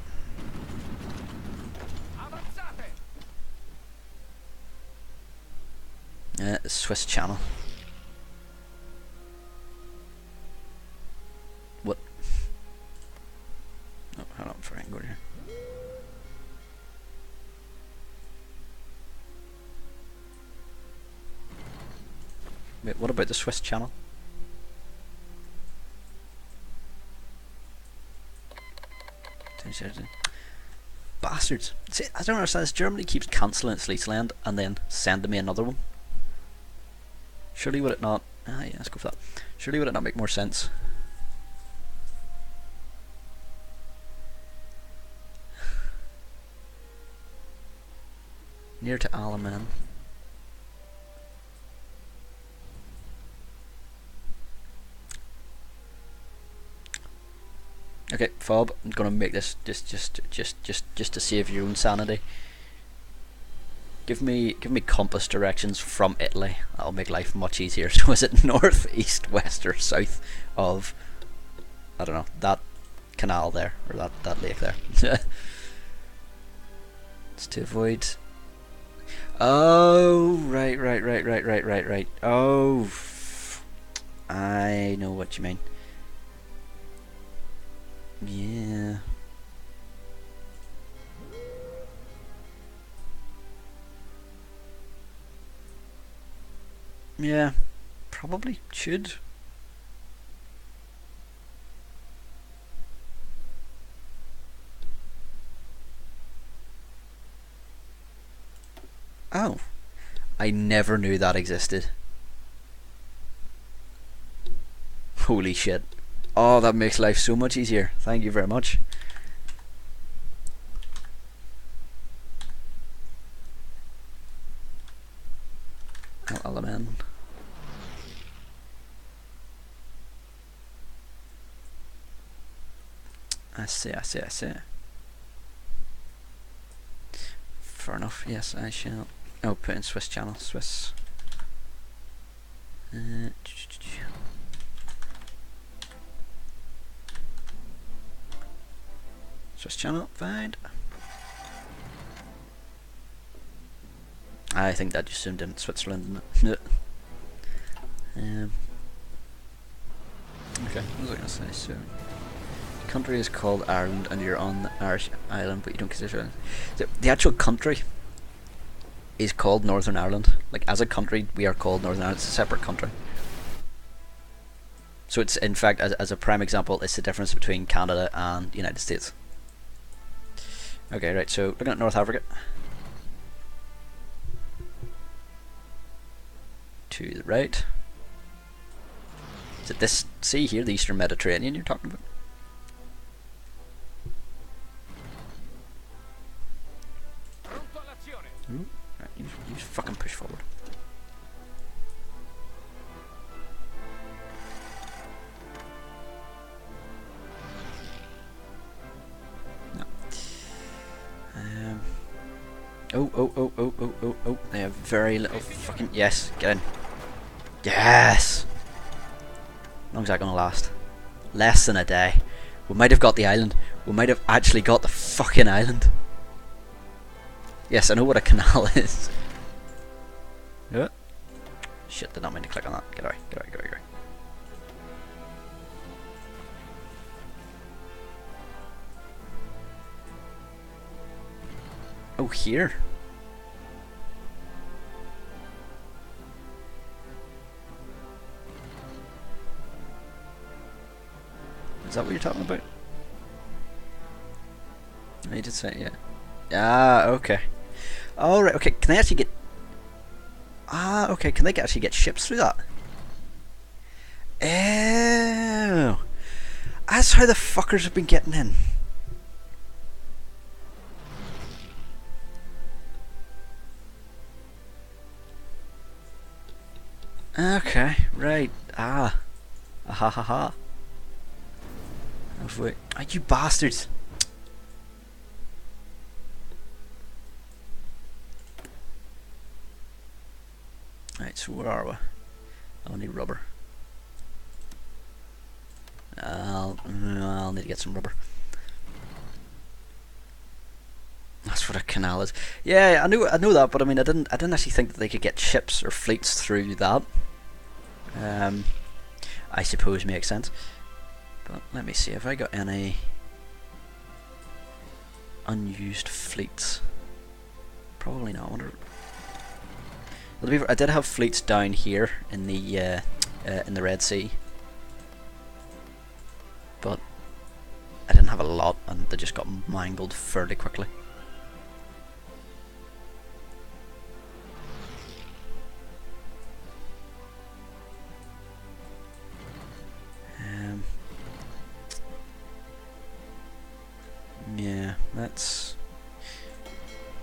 Swiss Channel. What? Oh, hold on, before I can go here. Wait, what about the Swiss Channel? Bastards. See, I don't understand this. Germany keeps cancelling its Leasland and then sending me another one. Surely would it not... Ah yeah, let's go for that. Surely would it not make more sense? Near to Alaman. Okay, Fob, I'm gonna make this just to save your own sanity. Give me compass directions from Italy. That'll make life much easier. So is it north, east, west, or south of, I don't know, that canal there, or that lake there? It's to avoid. Oh, right. Oh, I know what you mean. Yeah. Yeah, probably should. Oh, I never knew that existed. Holy shit. Oh, that makes life so much easier. Thank you very much. Element. I see. Fair enough, yes, I shall. Oh, put in Swiss Channel. Swiss. Swiss Channel, find. I think that just zoomed in Switzerland, didn't it? Okay, what was I going to say? So, the country is called Ireland, and you're on the Irish island, but you don't consider it. The actual country is called Northern Ireland. Like, as a country, we are called Northern Ireland. It's a separate country. So it's, in fact, as a prime example, it's the difference between Canada and the United States. Okay, right, so looking at North Africa. To the right. Is it this sea here, the Eastern Mediterranean you're talking about? Ooh, right, you just fucking push forward. No. Oh. They have very little fucking... Yes, get in. Yes! How long is that gonna last? Less than a day. We might have got the island. We might have actually got the fucking island. Yes, I know what a canal is. What? Shit, did not mean to click on that. Get away. Oh, here? Is that what you're talking about? I did say, yeah. Ah, okay. Oh, right, okay. Can they actually get... Ah, okay. Can they actually get ships through that? Oh. That's how the fuckers have been getting in. Okay, right. Ah. Ha ha ha. Ah, you bastards! Right, so where are we? I need rubber. I'll need to get some rubber. That's what a canal is. Yeah, I know that, but I mean, I didn't actually think that they could get ships or fleets through that. I suppose makes sense. But let me see, have I got any unused fleets? Probably not. I wonder. Well, I did have fleets down here in the Red Sea, but I didn't have a lot, and they just got mangled fairly quickly. Yeah, that's...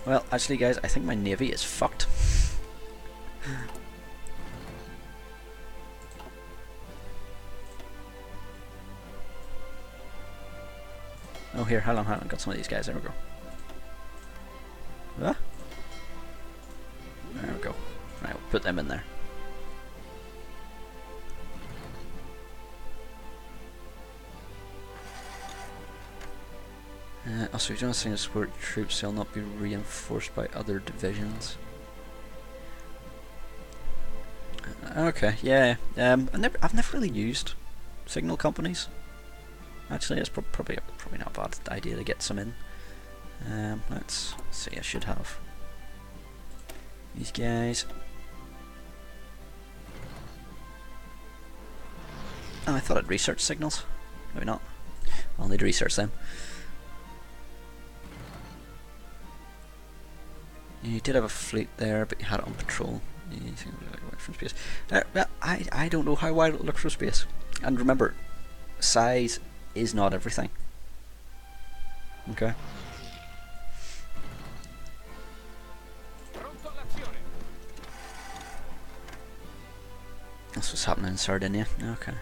Well, actually guys, I think my navy is fucked. Oh, here, hold on, got some of these guys, there we go. Huh? There we go. Right, we'll put them in there. Also, if you don't to support troops, shall not be reinforced by other divisions. Okay, yeah. I've never really used signal companies. Actually, it's probably not a bad idea to get some in. Let's see. I should have these guys. Oh, I thought I'd research signals. Maybe not. I'll need to research them. You did have a fleet there, but you had it on patrol. You think it would look from space. Well, I don't know how wide it will look from space. And remember, size is not everything. Okay. That's what's happening in Sardinia. Okay.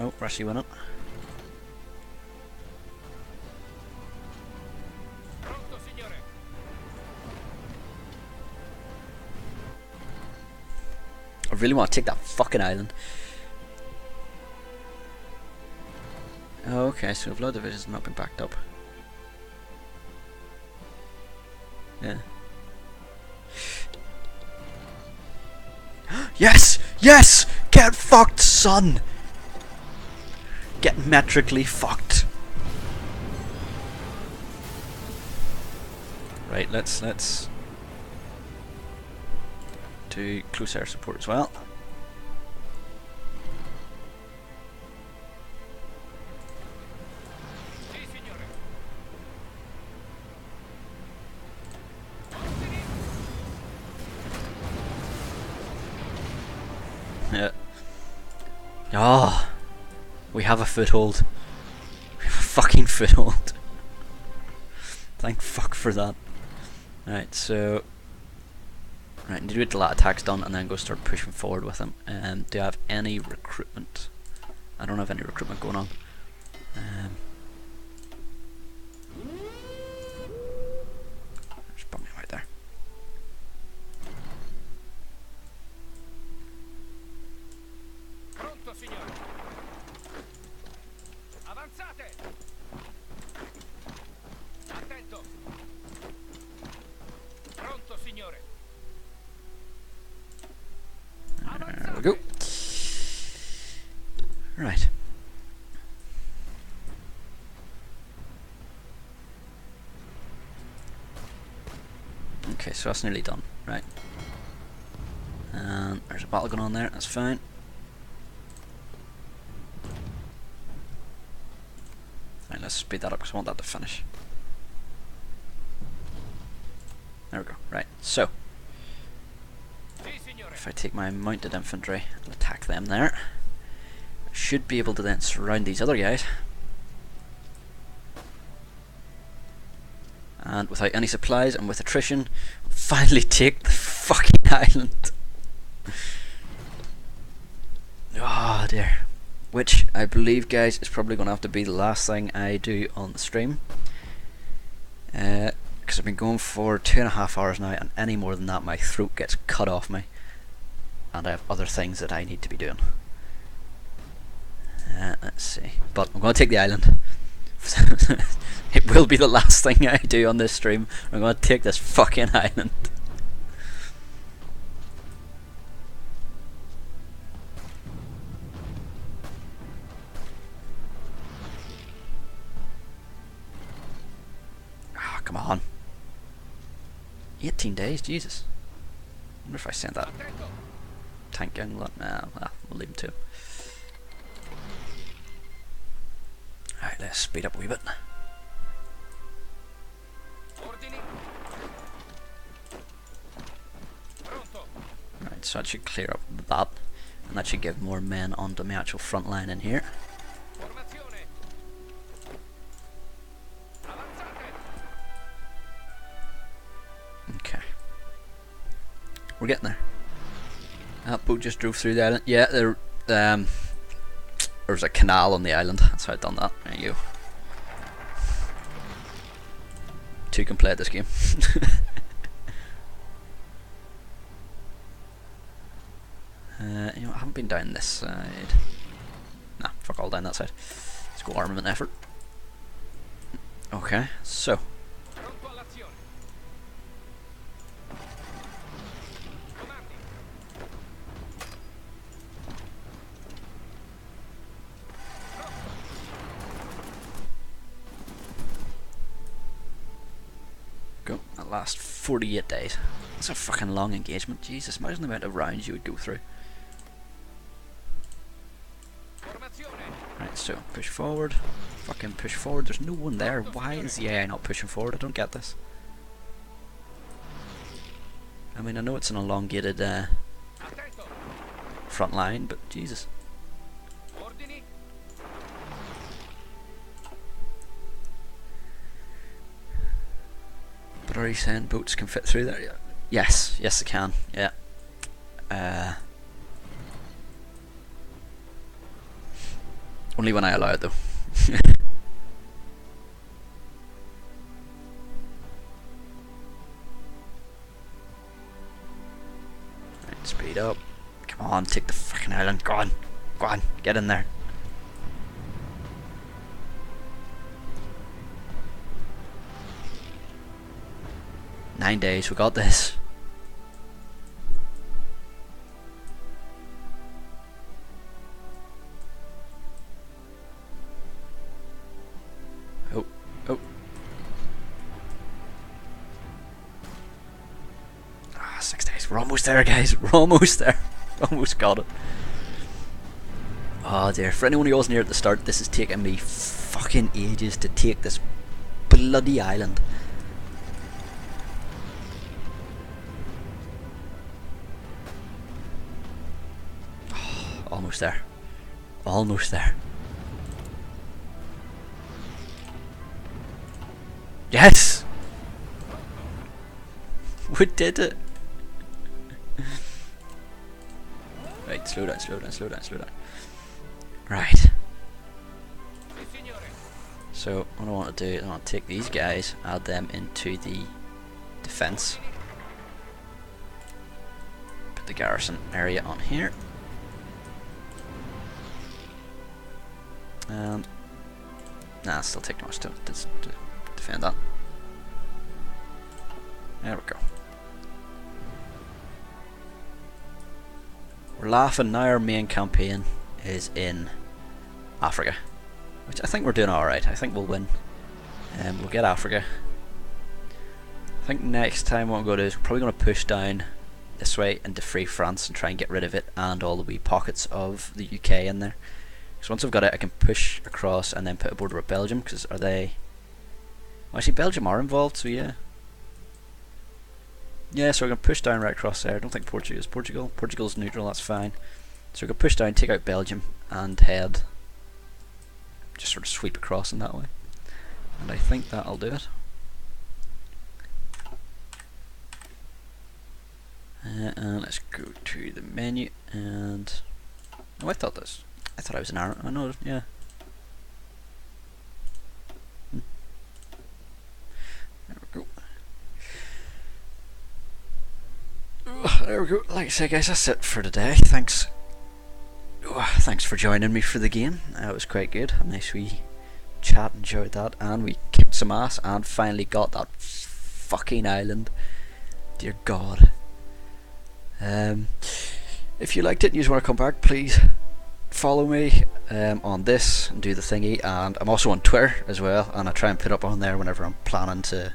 Oh, Rashi went up. I really want to take that fucking island. Oh, okay, so if low division's not been backed up. Yeah. Yes! Yes! Get fucked, son! Get metrically fucked. Right, let's do close air support as well. Yeah. Ah. Oh, we have a foothold. We have a fucking foothold. Thank fuck for that. Right, so... Right, need to get the lat attacks done and then go start pushing forward with them. Do I have any recruitment? I don't have any recruitment going on. Just bump me right there. Pronto, signore. Avanzate. Attento. Pronto, signore. There we go. Right. Okay, so that's nearly done. Right. And there's a battle going on there, that's fine. Right, let's speed that up because I want that to finish. There we go. Right, so if I take my mounted infantry, I'll attack them there. I should be able to then surround these other guys. and without any supplies and with attrition, finally take the fucking island. Oh dear. Which I believe, guys, is probably going to have to be the last thing I do on the stream. Because I've been going for 2.5 hours now, and any more than that my throat gets cut off me. And I have other things that I need to be doing. Let's see. But I'm going to take the island. It will be the last thing I do on this stream. I'm going to take this fucking island. Ah, come on. 18 days, Jesus. I wonder if I sent that tank young lot. Nah, we'll leave him to. Alright, let's speed up a wee bit. Right, so that should clear up that, and that should give more men onto my actual front line in here. Okay. We're getting there. That boat just drove through the island. Yeah, there was a canal on the island. That's how I've done that. There you go. Two can play this game. You know, I haven't been down this side. Nah, fuck all down that side. Let's go armament effort. Okay, so. Go. That last 48 days. That's a fucking long engagement. Jesus, imagine the amount of rounds you would go through. Right, so push forward. Fucking push forward. There's no one there. Why is the AI not pushing forward? I don't get this. I mean, I know it's an elongated front line, but Jesus. But are you saying boats can fit through there? Yes, yes they can. Yeah. Only when I allow it, though. Right, speed up. Come on, take the fucking island. Go on. Go on, get in there. Nine days, we got this. Oh, oh. Ah, 6 days. We're almost there, guys. We're almost there. Almost got it. Oh dear. For anyone who wasn't here at the start, this is taking me fucking ages to take this bloody island. Almost there. Almost there. Yes! We did it! Right, slow down, slow down, slow down, slow down. Right. So, what I want to do is I want to take these guys, add them into the defense. Put the garrison area on here. Nah, still take too much to defend that. There we go. We're laughing now. Our main campaign is in Africa, which I think we're doing alright. I think we'll win. We'll get Africa. I think next time what I'm going to do is we're probably going to push down this way into Free France and try and get rid of it and all the wee pockets of the UK in there. So once I've got it, I can push across and then put a border with Belgium, because are they... Well, actually, Belgium are involved, so yeah. Yeah, so we're going to push down right across there. I don't think Portugal is. Portugal's neutral, that's fine. So we can push down, take out Belgium, and head... Just sort of sweep across in that way. And I think that'll do it. And let's go to the menu and... Oh, I thought I was an arrow. I know, yeah. There we go. There we go. Like I say, guys, that's it for today. Thanks for joining me for the game. It was quite good. A nice wee chat, enjoyed that, and we kicked some ass and finally got that fucking island. Dear God. If you liked it and you want to come back, please follow me on this and do the thingy, and I'm also on Twitter as well, and I try and put up on there whenever I'm planning to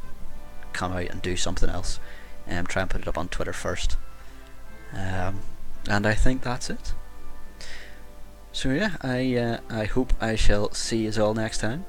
come out and do something else, and try and put it up on Twitter first. And I think that's it. So yeah, I hope I shall see you all next time.